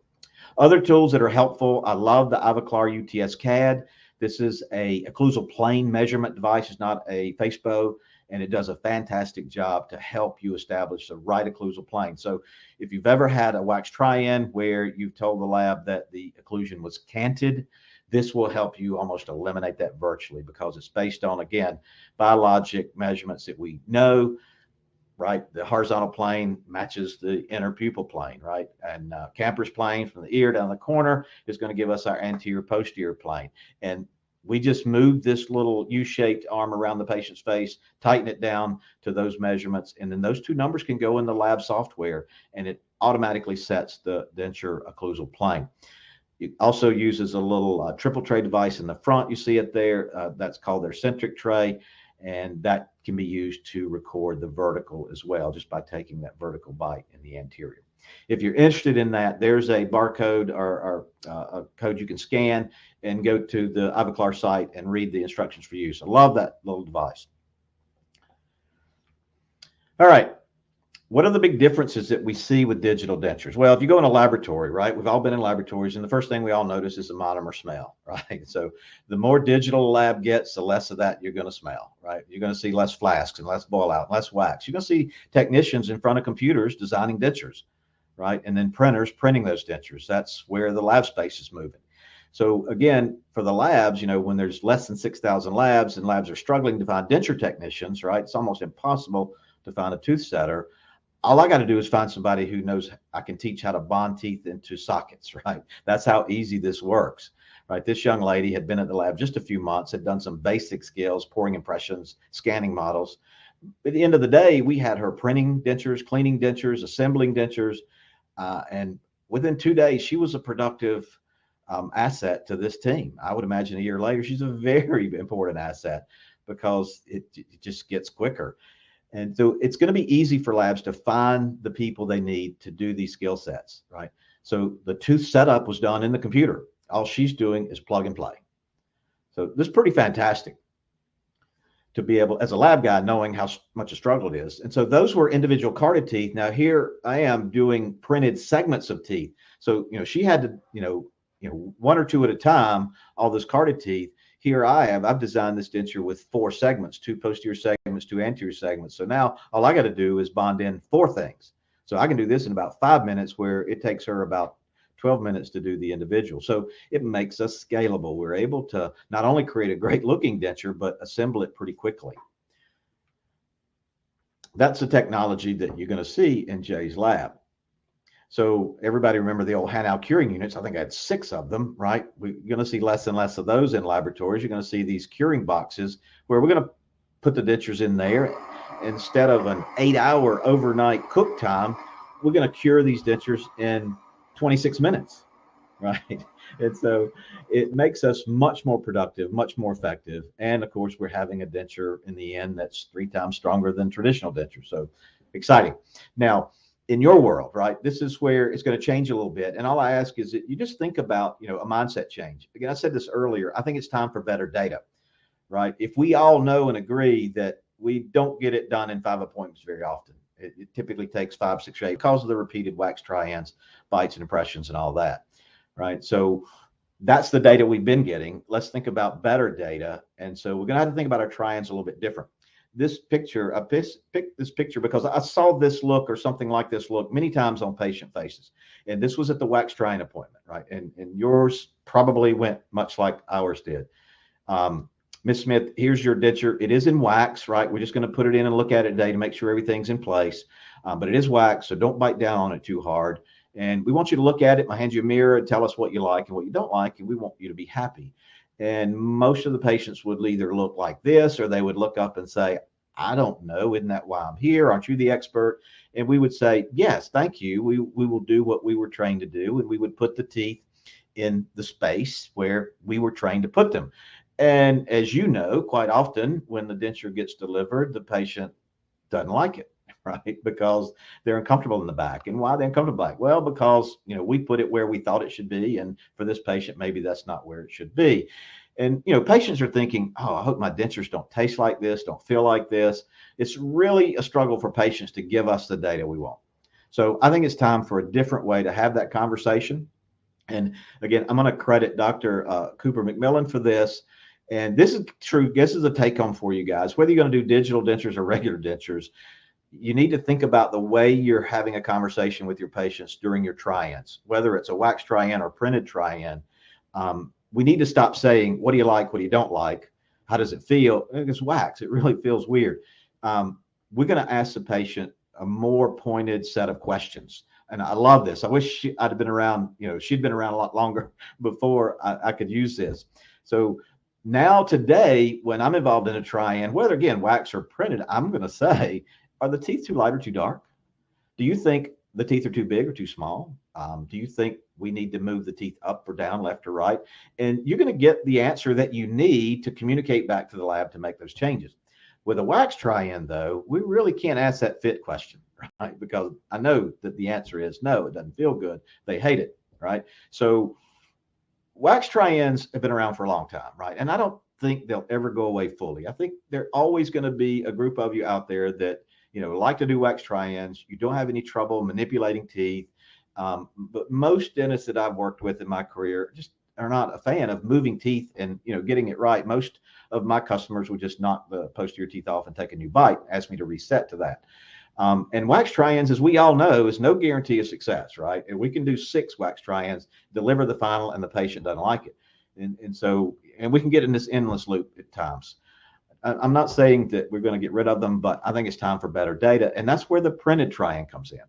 Other tools that are helpful, I love the Ivoclar UTS CAD. This is a occlusal plane measurement device. It's not a face bow, and it does a fantastic job to help you establish the right occlusal plane. So if you've ever had a wax try-in where you've told the lab that the occlusion was canted, this will help you almost eliminate that virtually, because it's based on, again, biologic measurements that we know, right? The horizontal plane matches the inner pupil plane, right? And Camper's plane from the ear down the corner is going to give us our anterior posterior plane. And we just move this little U-shaped arm around the patient's face, tighten it down to those measurements, and then those 2 numbers can go in the lab software, and it automatically sets the denture occlusal plane. It also uses a little triple tray device in the front. You see it there. That's called their centric tray, and that can be used to record the vertical as well, just by taking that vertical bite in the anterior. If you're interested in that, there's a barcode or a code you can scan and go to the Ivoclar site and read the instructions for use. I love that little device. All right. What are the big differences that we see with digital dentures? Well, if you go in a laboratory, right, we've all been in laboratories, and the first thing we all notice is the monomer smell, right? So the more digital a lab gets, the less of that you're going to smell, right? You're going to see less flasks and less boil out, less wax. You're going to see technicians in front of computers designing dentures, right? And then printers printing those dentures. That's where the lab space is moving. So again, for the labs, when there's less than 6,000 labs and labs are struggling to find denture technicians, right? It's almost impossible to find a tooth setter. All I got to do is find somebody who knows I can teach how to bond teeth into sockets, right? That's how easy this works, right? This young lady had been at the lab just a few months, had done some basic skills, pouring impressions, scanning models. At the end of the day, we had her printing dentures, cleaning dentures, assembling dentures, and within 2 days, she was a productive asset to this team. I would imagine a year later, she's a very important asset, because it just gets quicker. And so it's going to be easy for labs to find the people they need to do these skill sets, right? So the tooth setup was done in the computer. All she's doing is plug and play. So this is pretty fantastic to be able, as a lab guy, knowing how much a struggle it is. And so those were individual carded teeth. Now here I am doing printed segments of teeth. So, she had to, 1 or 2 at a time, all those carded teeth. Here I've designed this denture with 4 segments, 2 posterior segments, 2 anterior segments. So now all I got to do is bond in 4 things. So I can do this in about 5 minutes, where it takes her about 12 minutes to do the individual. So it makes us scalable. We're able to not only create a great looking denture, but assemble it pretty quickly. That's the technology that you're going to see in Jay's lab. So everybody remember the old Hanau curing units. I think I had 6 of them, right? We're going to see less and less of those in laboratories. You're going to see these curing boxes where we're going to put the dentures in there. Instead of an 8-hour overnight cook time, we're going to cure these dentures in 26 minutes, right? And so it makes us much more productive, much more effective. And of course, we're having a denture in the end that's 3 times stronger than traditional dentures. So exciting. Now, in your world, right, this is where it's going to change a little bit. And all I ask is that you just think about, a mindset change. Again, I said this earlier, I think it's time for better data, right? If we all know and agree that we don't get it done in 5 appointments very often, it typically takes 5, 6, or 8 because of the repeated wax try-ins, bites and impressions and all that, right? So that's the data we've been getting. Let's think about better data. And so we're going to have to think about our try-ins a little bit different. This picture, I picked this picture because I saw this look or something like this look many times on patient faces. And this was at the wax trying appointment, right? And yours probably went much like ours did. Ms. Smith, here's your denture. It is in wax, right? We're just going to put it in and look at it today to make sure everything's in place. But it is wax, so don't bite down on it too hard. And we want you to look at it, hand you a mirror, and tell us what you like and what you don't like, and we want you to be happy. And most of the patients would either look like this, or they would look up and say, I don't know, isn't that why I'm here? Aren't you the expert? And we would say, yes, thank you. We will do what we were trained to do. And we would put the teeth in the space where we were trained to put them. And as you know, quite often when the denture gets delivered, the patient doesn't like it, right? Because they're uncomfortable in the back. And why are they uncomfortable back? Well, because, we put it where we thought it should be. And for this patient, maybe that's not where it should be. And, patients are thinking, oh, I hope my dentures don't taste like this, don't feel like this. It's really a struggle for patients to give us the data we want. So I think it's time for a different way to have that conversation. And again, I'm going to credit Dr. Cooper McMillan for this. And this is true. This is a take home for you guys. Whether you're going to do digital dentures or regular dentures, you need to think about the way you're having a conversation with your patients during your try-ins, whether it's a wax try-in or printed try-in. We need to stop saying, what do you like? What do you don't like? How does it feel? It's wax. It really feels weird. We're going to ask the patient a more pointed set of questions. And I love this. I wish I'd have been around, she'd been around a lot longer before I could use this. So now today, when I'm involved in a try-in, whether again, wax or printed, I'm going to say, are the teeth too light or too dark? Do you think the teeth are too big or too small? Do you think we need to move the teeth up or down, left or right? And you're going to get the answer that you need to communicate back to the lab to make those changes. With a wax try-in, though, we really can't ask that fit question, right? Because I know that the answer is no, it doesn't feel good. They hate it, right? So wax try-ins have been around for a long time, right? And I don't think they'll ever go away fully. I think there's always going to be a group of you out there that like to do wax try-ins. You don't have any trouble manipulating teeth. But most dentists that I've worked with in my career just are not a fan of moving teeth and, getting it right. Most of my customers would just knock the posterior teeth off and take a new bite, ask me to reset to that. And wax try-ins, as we all know, is no guarantee of success, right? And we can do 6 wax try-ins, deliver the final, and the patient doesn't like it. And we can get in this endless loop at times. I'm not saying that we're going to get rid of them, but I think it's time for better data. And that's where the printed try-in comes in.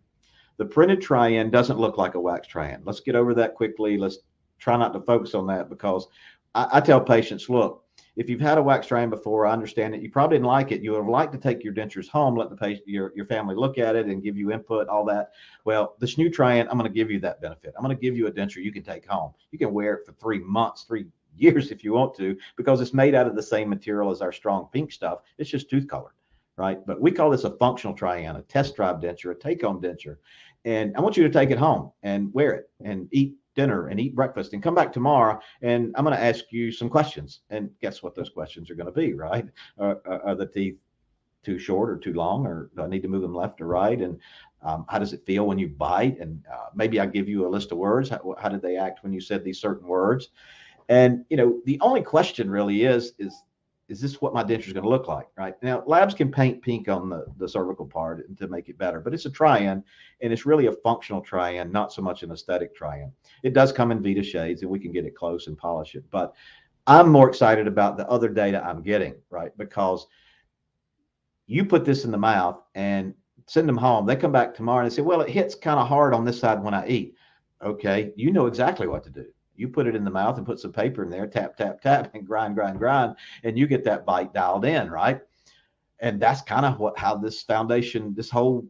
The printed try-in doesn't look like a wax try-in. Let's get over that quickly. Let's try not to focus on that, because I tell patients, look, if you've had a wax try-in before, I understand that you probably didn't like it. You would have liked to take your dentures home, let the patient, your family look at it and give you input, all that. Well, this new try-in, I'm going to give you that benefit. I'm going to give you a denture you can take home. You can wear it for 3 months, 3 years if you want to, because it's made out of the same material as our strong pink stuff. It's just tooth colored, right? But we call this a functional try-in, a test drive denture, a take-home denture. And I want you to take it home and wear it and eat dinner and eat breakfast and come back tomorrow. And I'm going to ask you some questions. And guess what those questions are going to be, right? Are the teeth too short or too long, or do I need to move them left or right? And how does it feel when you bite? And maybe I give you a list of words. How did they act when you said these certain words? And, the only question really is is this what my denture is going to look like? Right now, labs can paint pink on the cervical part to make it better, but it's a try-in, and it's really a functional try-in, not so much an aesthetic try-in. It does come in Vita shades, and we can get it close and polish it, but I'm more excited about the other data I'm getting, right? Because you put this in the mouth and send them home. They come back tomorrow and they say, well, it hits kind of hard on this side when I eat. Okay, you know exactly what to do. You put it in the mouth and put some paper in there, tap, tap, tap, and grind, grind, grind, and you get that bite dialed in, right? And that's kind of how this foundation, this whole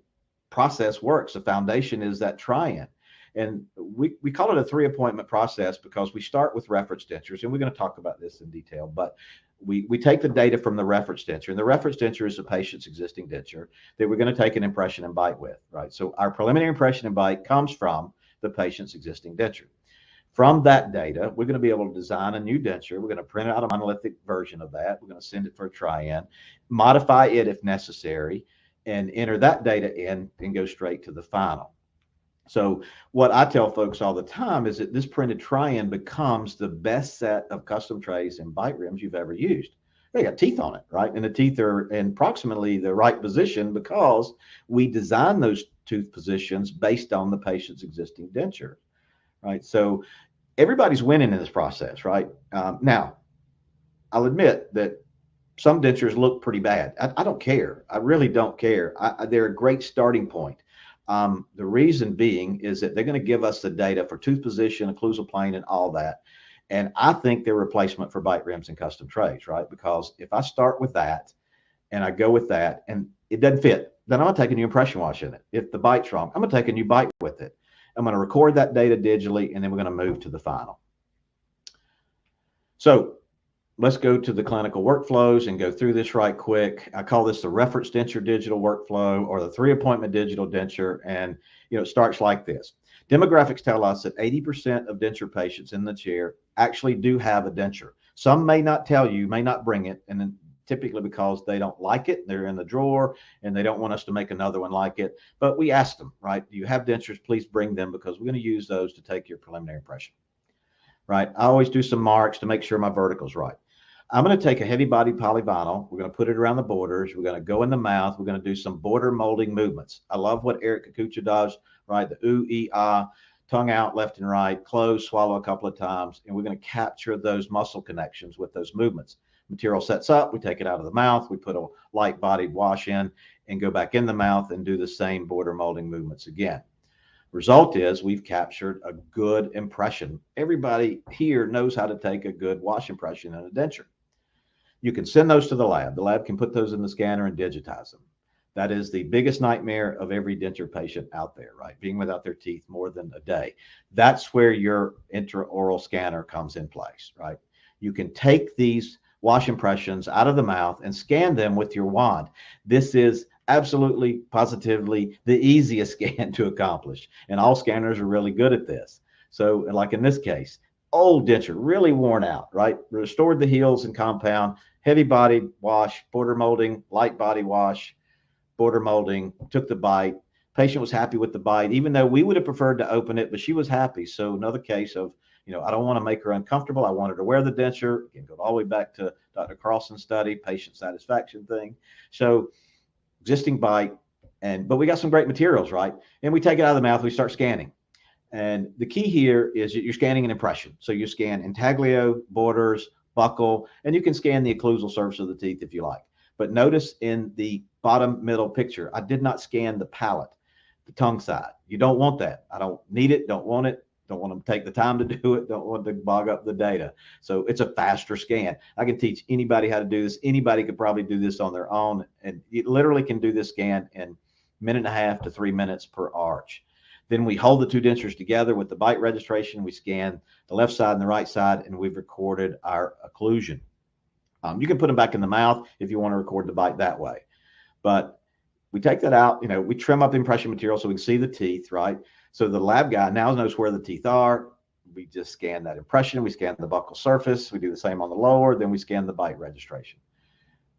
process works. The foundation is that try-in. And we call it a 3-appointment process because we start with reference dentures, and we're going to talk about this in detail, but we take the data from the reference denture, and the reference denture is the patient's existing denture that we're going to take an impression and bite with, right? So our preliminary impression and bite comes from the patient's existing denture. From that data, we're going to be able to design a new denture. We're going to print out a monolithic version of that. We're going to send it for a try-in, modify it if necessary, and enter that data in and go straight to the final. So what I tell folks all the time is that this printed try-in becomes the best set of custom trays and bite rims you've ever used. They got teeth on it, right? And the teeth are in approximately the right position because we design those tooth positions based on the patient's existing denture, right? So everybody's winning in this process, right? Now, I'll admit that some dentures look pretty bad. I don't care. I really don't care. They're a great starting point. The reason being is that they're going to give us the data for tooth position, occlusal plane, and all that. And I think they're replacement for bite rims and custom trays, right? Because if I start with that and I go with that and it doesn't fit, then I'm going to take a new impression wash in it. If the bite's wrong, I'm going to take a new bite with it. I'm going to record that data digitally, and then we're going to move to the final. So let's go to the clinical workflows and go through this right quick. I call this the reference denture digital workflow or the 3-appointment digital denture. And, it starts like this. Demographics tell us that 80% of denture patients in the chair actually do have a denture. Some may not tell you, may not bring it, and then typically because they don't like it, they're in the drawer, and they don't want us to make another one like it. But we ask them, right? Do you have dentures? Please bring them because we're going to use those to take your preliminary impression, right? I always do some marks to make sure my vertical's right. I'm going to take a heavy-bodied polyvinyl. We're going to put it around the borders. We're going to go in the mouth. We're going to do some border molding movements. I love what Eric Kikucha does, right? The ooh, ee, ah, tongue out left and right, close, swallow a couple of times, and we're going to capture those muscle connections with those movements. Material sets up, we take it out of the mouth, we put a light-bodied wash in and go back in the mouth and do the same border molding movements again. Result is we've captured a good impression. Everybody here knows how to take a good wash impression in a denture. You can send those to the lab. The lab can put those in the scanner and digitize them. That is the biggest nightmare of every denture patient out there, right? Being without their teeth more than a day. That's where your intraoral scanner comes in place, right? You can take these wash impressions out of the mouth and scan them with your wand. This is absolutely, positively the easiest scan to accomplish. And all scanners are really good at this. So like in this case, old denture, really worn out, right? Restored the heels and compound, heavy bodied wash, border molding, light body wash, border molding, took the bite. Patient was happy with the bite, even though we would have preferred to open it, but she was happy. So another case of, I don't want to make her uncomfortable. I want her to wear the denture. Again, go all the way back to Dr. Carlson's study, patient satisfaction thing. So existing bite, but we got some great materials, right? And we take it out of the mouth, we start scanning. And the key here is that you're scanning an impression. So you scan intaglio, borders, buccal, and you can scan the occlusal surface of the teeth if you like. But notice in the bottom middle picture, I did not scan the palate, the tongue side. You don't want that. I don't need it, don't want it, don't want to take the time to do it, don't want to bog up the data. So it's a faster scan. I can teach anybody how to do this. Anybody could probably do this on their own. And you literally can do this scan in 1.5 to 3 minutes per arch. Then we hold the two dentures together with the bite registration. We scan the left side and the right side, and we've recorded our occlusion. You can put them back in the mouth if you want to record the bite that way. But we take that out, we trim up the impression material so we can see the teeth, right? So the lab guy now knows where the teeth are. We just scan that impression. We scan the buccal surface. We do the same on the lower. Then we scan the bite registration.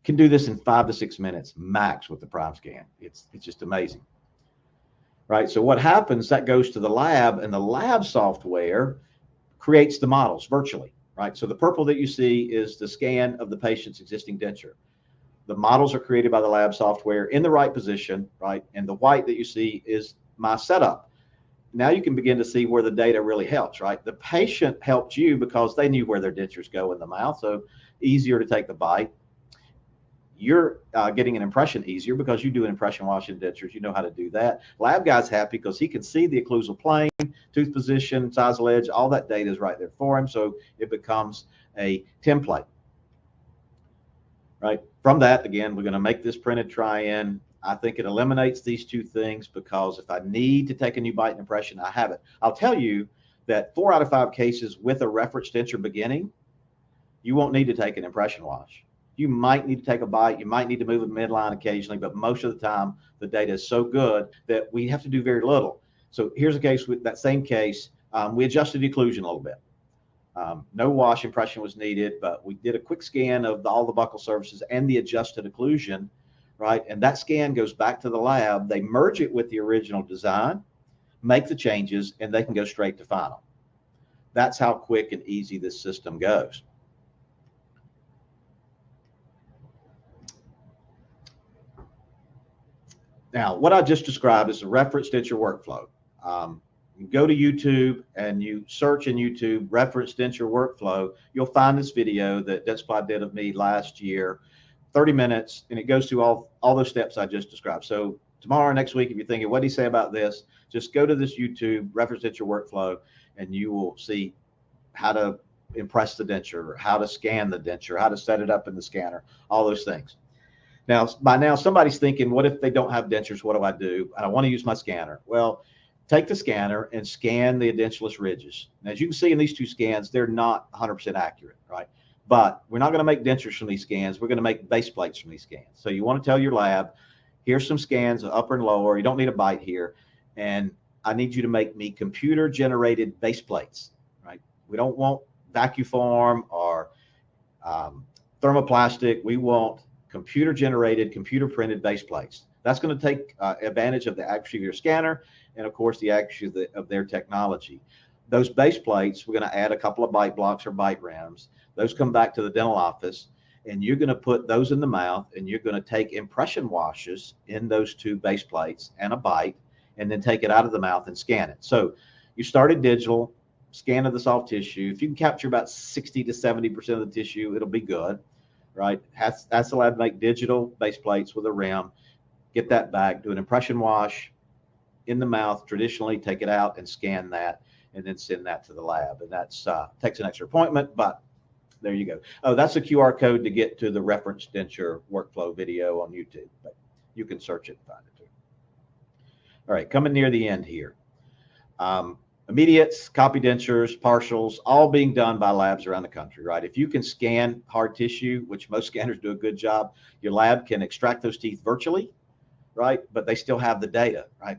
Can do this in 5 to 6 minutes max with the prime scan. It's just amazing. Right. So what happens, that goes to the lab, and the lab software creates the models virtually. right? So the purple that you see is the scan of the patient's existing denture. The models are created by the lab software in the right position, right? And the white that you see is my setup. Now you can begin to see where the data really helps, right? The patient helped you because they knew where their dentures go in the mouth, so easier to take the bite. You're getting an impression easier because you do an impression wash in dentures. You know how to do that. Lab guy's happy because he can see the occlusal plane, tooth position, size of ledge, all that data is right there for him, so it becomes a template. Right? From that, again, we're going to make this printed try-in. I think it eliminates these two things because if I need to take a new bite and impression, I have it. I'll tell you that 4 out of 5 cases with a reference denture beginning, you won't need to take an impression wash. You might need to take a bite. You might need to move a midline occasionally, but most of the time, the data is so good that we have to do very little. So here's a case with that same case. We adjusted the occlusion a little bit. No wash impression was needed, but we did a quick scan of all the buccal surfaces and the adjusted occlusion, right? And that scan goes back to the lab. They merge it with the original design, make the changes, and they can go straight to final. That's how quick and easy this system goes. Now, what I just described is a reference denture workflow. You go to YouTube and you search in YouTube reference denture workflow, you'll find this video that Dentsply did of me last year, 30 minutes, and it goes through all those steps I just described. So tomorrow, next week, if you're thinking, what did he say about this? Just go to this YouTube reference denture workflow and you will see how to impress the denture, how to scan the denture, how to set it up in the scanner, all those things. Now, by now, somebody's thinking, what if they don't have dentures? What do I do? And I want to use my scanner. Well, take the scanner and scan the edentulous ridges. And as you can see in these two scans, they're not 100% accurate, right? But we're not going to make dentures from these scans. We're going to make base plates from these scans. So you want to tell your lab, here's some scans, upper and lower. You don't need a bite here. And I need you to make me computer-generated base plates, right? We don't want vacuform or thermoplastic. We want computer-generated, computer-printed base plates. That's going to take advantage of the accuracy of your scanner and, of course, the accuracy of their technology. Those base plates, we're going to add a couple of bite blocks or bite rams. Those come back to the dental office, and you're going to put those in the mouth, and you're going to take impression washes in those 2 base plates and a bite, and then take it out of the mouth and scan it. So you started digital, scan of the soft tissue. If you can capture about 60 to 70% of the tissue, it'll be good, right? That's allowed to make digital base plates with a rim. Get that back, do an impression wash in the mouth, traditionally take it out and scan that, and then send that to the lab. And that's takes an extra appointment, but there you go. Oh, that's a QR code to get to the reference denture workflow video on YouTube, but you can search it and find it too. All right, coming near the end here. Immediates, copy dentures, partials, all being done by labs around the country, right? If you can scan hard tissue, which most scanners do a good job, your lab can extract those teeth virtually, right? But they still have the data, right?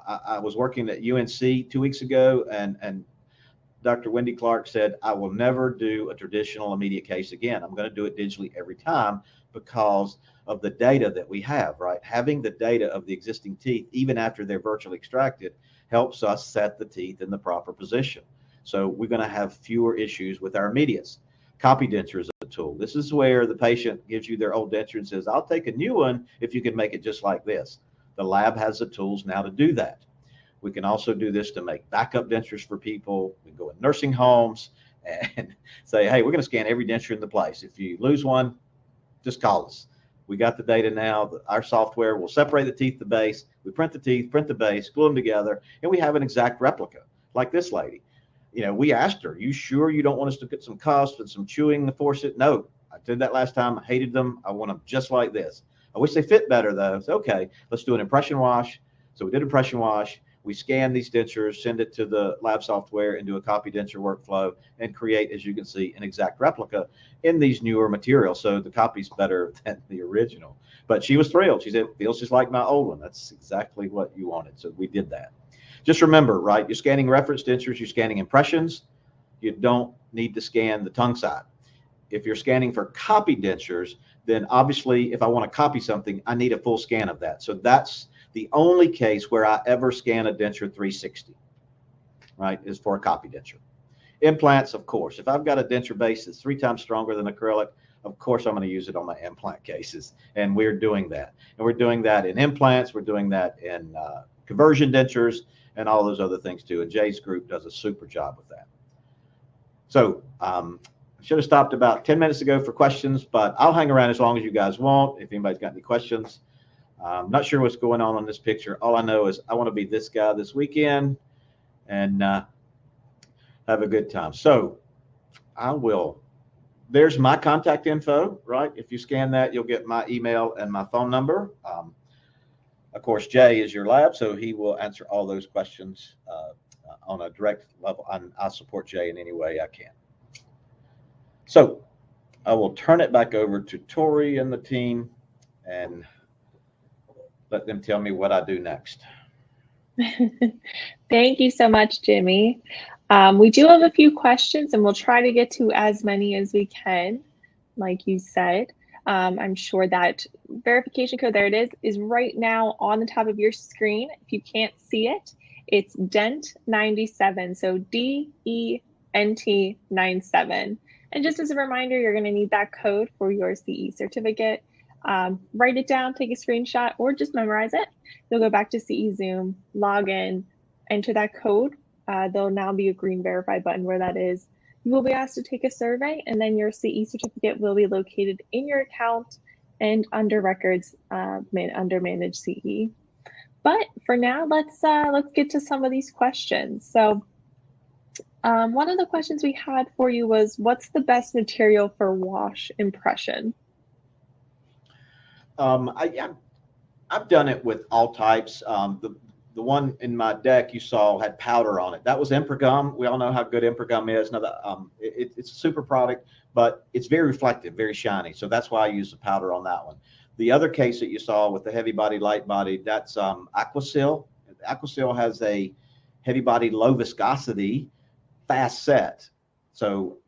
I was working at UNC 2 weeks ago, and Dr. Wendy Clark said, I will never do a traditional immediate case again. I'm going to do it digitally every time because of the data that we have, right? Having the data of the existing teeth, even after they're virtually extracted, helps us set the teeth in the proper position. So we're going to have fewer issues with our immediates. Copy denture is a tool. This is where the patient gives you their old denture and says, I'll take a new one if you can make it just like this. The lab has the tools now to do that. We can also do this to make backup dentures for people. We go in nursing homes and say, hey, we're going to scan every denture in the place. If you lose one, just call us. We got the data now. Our software will separate the teeth, the base. We print the teeth, print the base, glue them together, and we have an exact replica like this lady. You know, we asked her, you sure you don't want us to get some cusp and some chewing to force it? No, I did that last time. I hated them. I want them just like this. I wish they fit better though. So, okay, let's do an impression wash. So we did impression wash. We scan these dentures, send it to the lab software, and do a copy denture workflow and create, as you can see, an exact replica in these newer materials. So the copy's better than the original. But she was thrilled. She said, it feels just like my old one. That's exactly what you wanted. So we did that. Just remember, right, you're scanning reference dentures, you're scanning impressions. You don't need to scan the tongue side. If you're scanning for copy dentures, then obviously if I want to copy something, I need a full scan of that. So that's the only case where I ever scan a denture 360, right, is for a copy denture. Implants, of course. If I've got a denture base that's 3 times stronger than acrylic, of course I'm going to use it on my implant cases. And we're doing that. And we're doing that in implants. We're doing that in conversion dentures and all those other things too. And Jay's group does a super job with that. So I should have stopped about 10 minutes ago for questions, but I'll hang around as long as you guys want if anybody's got any questions. I'm not sure what's going on this picture. All I know is I want to be this guy this weekend and have a good time. So I will. There's my contact info, right? If you scan that, you'll get my email and my phone number. Of course, Jay is your lab, so he will answer all those questions on a direct level. I'll support Jay in any way I can. So I will turn it back over to Tori and the team and let them tell me what I do next. Thank you so much, Jimmy. We do have a few questions and we'll try to get to as many as we can, like you said. I'm sure that verification code, there it is right now on the top of your screen. If you can't see it, it's DENT97, so DENT97. And just as a reminder, you're going to need that code for your CE certificate. Write it down, take a screenshot, or just memorize it. You'll go back to CE Zoom, log in, enter that code. There'll now be a green verify button where that is. You will be asked to take a survey, and then your CE certificate will be located in your account and under records, under managed CE. But for now, let's get to some of these questions. So one of the questions we had for you was, what's the best material for wash impression? I've done it with all types. The one in my deck you saw had powder on it. That was Impergum. We all know how good Impergum is. Now, it's a super product, but it's very reflective, very shiny. So that's why I use the powder on that one. The other case that you saw with the heavy body, light body, that's Aquasil. Aquasil has a heavy body, low viscosity, fast set. So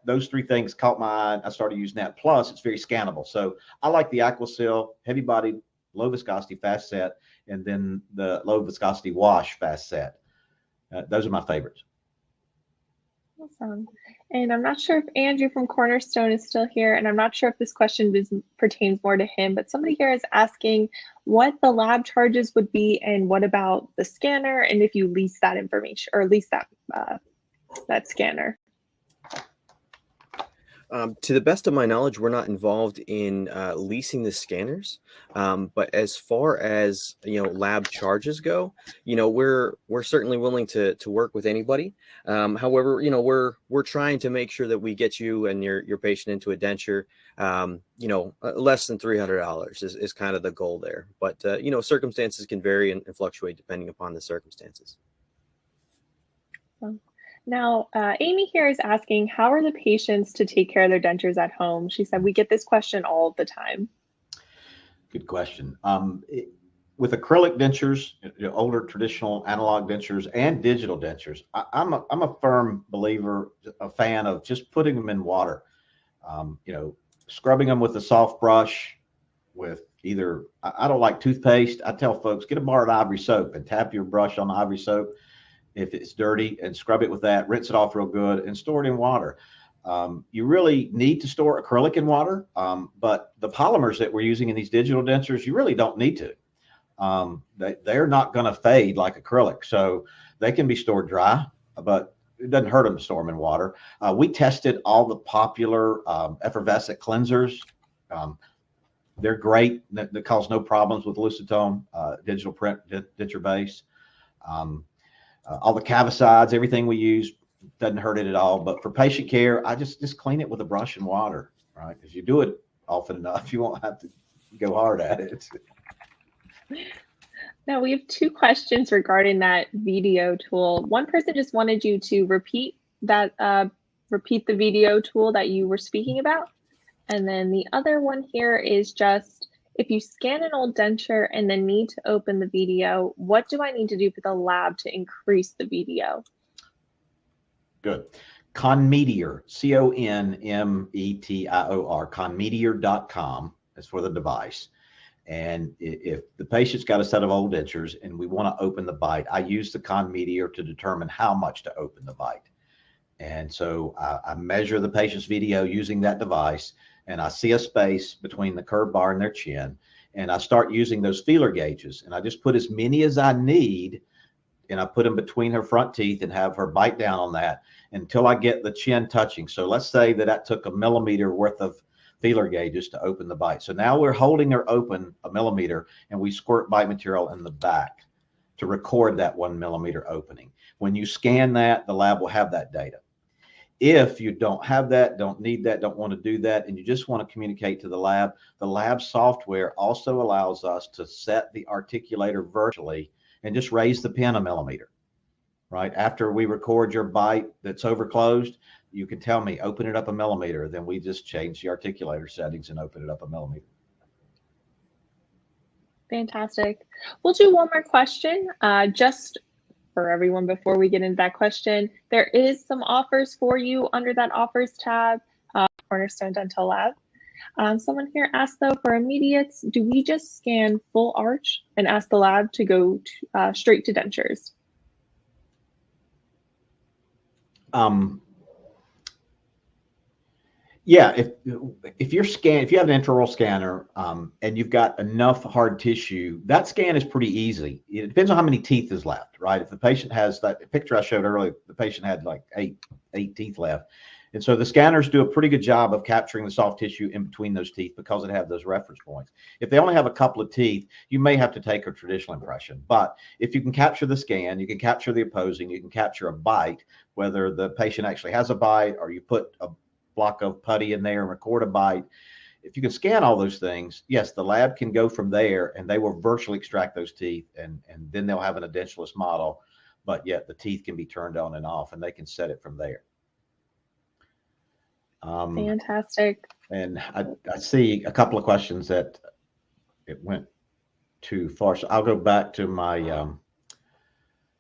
those three things caught my eye. I started using that. Plus, it's very scannable. So I like the Aquasil, heavy body, low viscosity, fast set, and then the low viscosity wash fast set. Those are my favorites. Awesome. And I'm not sure if Andrew from Cornerstone is still here, and I'm not sure if this question pertains more to him, but somebody here is asking what the lab charges would be and what about the scanner, and if you lease that information or lease that scanner. To the best of my knowledge, we're not involved in leasing the scanners. But as far as lab charges go, we're certainly willing to work with anybody. However, we're trying to make sure that we get you and your patient into a denture. Less than $300 is kind of the goal there. But circumstances can vary and fluctuate depending upon the circumstances. Now, Amy here is asking, how are the patients to take care of their dentures at home? She said, we get this question all the time. Good question. With acrylic dentures, older traditional analog dentures and digital dentures, I'm a firm believer, a fan of just putting them in water. Scrubbing them with a soft brush with either, I don't like toothpaste. I tell folks, get a bar of ivory soap and tap your brush on the ivory soap if it's dirty and scrub it with that, rinse it off real good and store it in water. You really need to store acrylic in water, but the polymers that we're using in these digital dentures, you really don't need to. They're not going to fade like acrylic, so they can be stored dry, but it doesn't hurt them to store them in water. We tested all the popular effervescent cleansers. They're great. That cause no problems with Lucitone, digital print denture base. All the cavicides, everything we use doesn't hurt it at all. But for patient care, I just clean it with a brush and water, right? If you do it often enough, you won't have to go hard at it. Now we have two questions regarding that video tool. One person just wanted you to repeat the video tool that you were speaking about. And then the other one here is just, if you scan an old denture and then need to open the video, what do I need to do for the lab to increase the video? Good. Conmeteor, CONMETIOR, conmeteor.com is for the device. And if the patient's got a set of old dentures and we want to open the bite, I use the Conmeteor to determine how much to open the bite. And so I measure the patient's VDO using that device, and I see a space between the curved bar and their chin. And I start using those feeler gauges, and I just put as many as I need, and I put them between her front teeth and have her bite down on that until I get the chin touching. So let's say that took a millimeter worth of feeler gauges to open the bite. So now we're holding her open a millimeter, and we squirt bite material in the back to record that 1 millimeter opening. When you scan that, the lab will have that data. If you don't have that, don't need that, don't want to do that, and you just want to communicate to the lab software also allows us to set the articulator virtually and just raise the pin a millimeter, right? After we record your bite that's overclosed, you can tell me, open it up a millimeter. Then we just change the articulator settings and open it up a millimeter. Fantastic. We'll do one more question, just for everyone before we get into that question. There is some offers for you under that offers tab, Cornerstone Dental Lab. Someone here asked though, for immediates, do we just scan full arch and ask the lab to go straight to dentures? Yeah, if you have an intraoral scanner and you've got enough hard tissue, that scan is pretty easy. It depends on how many teeth is left, right? If the patient has that picture I showed earlier, the patient had like eight teeth left. And so the scanners do a pretty good job of capturing the soft tissue in between those teeth because it has those reference points. If they only have a couple of teeth, you may have to take a traditional impression. But if you can capture the scan, you can capture the opposing, you can capture a bite, whether the patient actually has a bite or you put a block of putty in there and record a bite. If you can scan all those things, yes, the lab can go from there and they will virtually extract those teeth, and then they'll have an edentulous model, but yet the teeth can be turned on and off and they can set it from there. Fantastic. And I see a couple of questions that it went too far. So I'll go back to my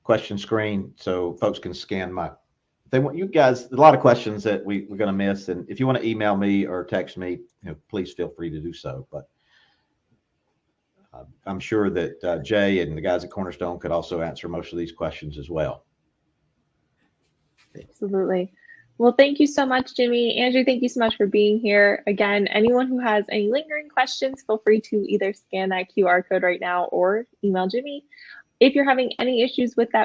question screen so folks can scan my. They want you guys a lot of questions that we're going to miss, and if you want to email me or text me, please feel free to do so. But I'm sure that Jay and the guys at Cornerstone could also answer most of these questions as well. Absolutely. Well, thank you so much, Jimmy. Andrew, thank you so much for being here. Again, anyone who has any lingering questions, feel free to either scan that QR code right now or email Jimmy. If you're having any issues with that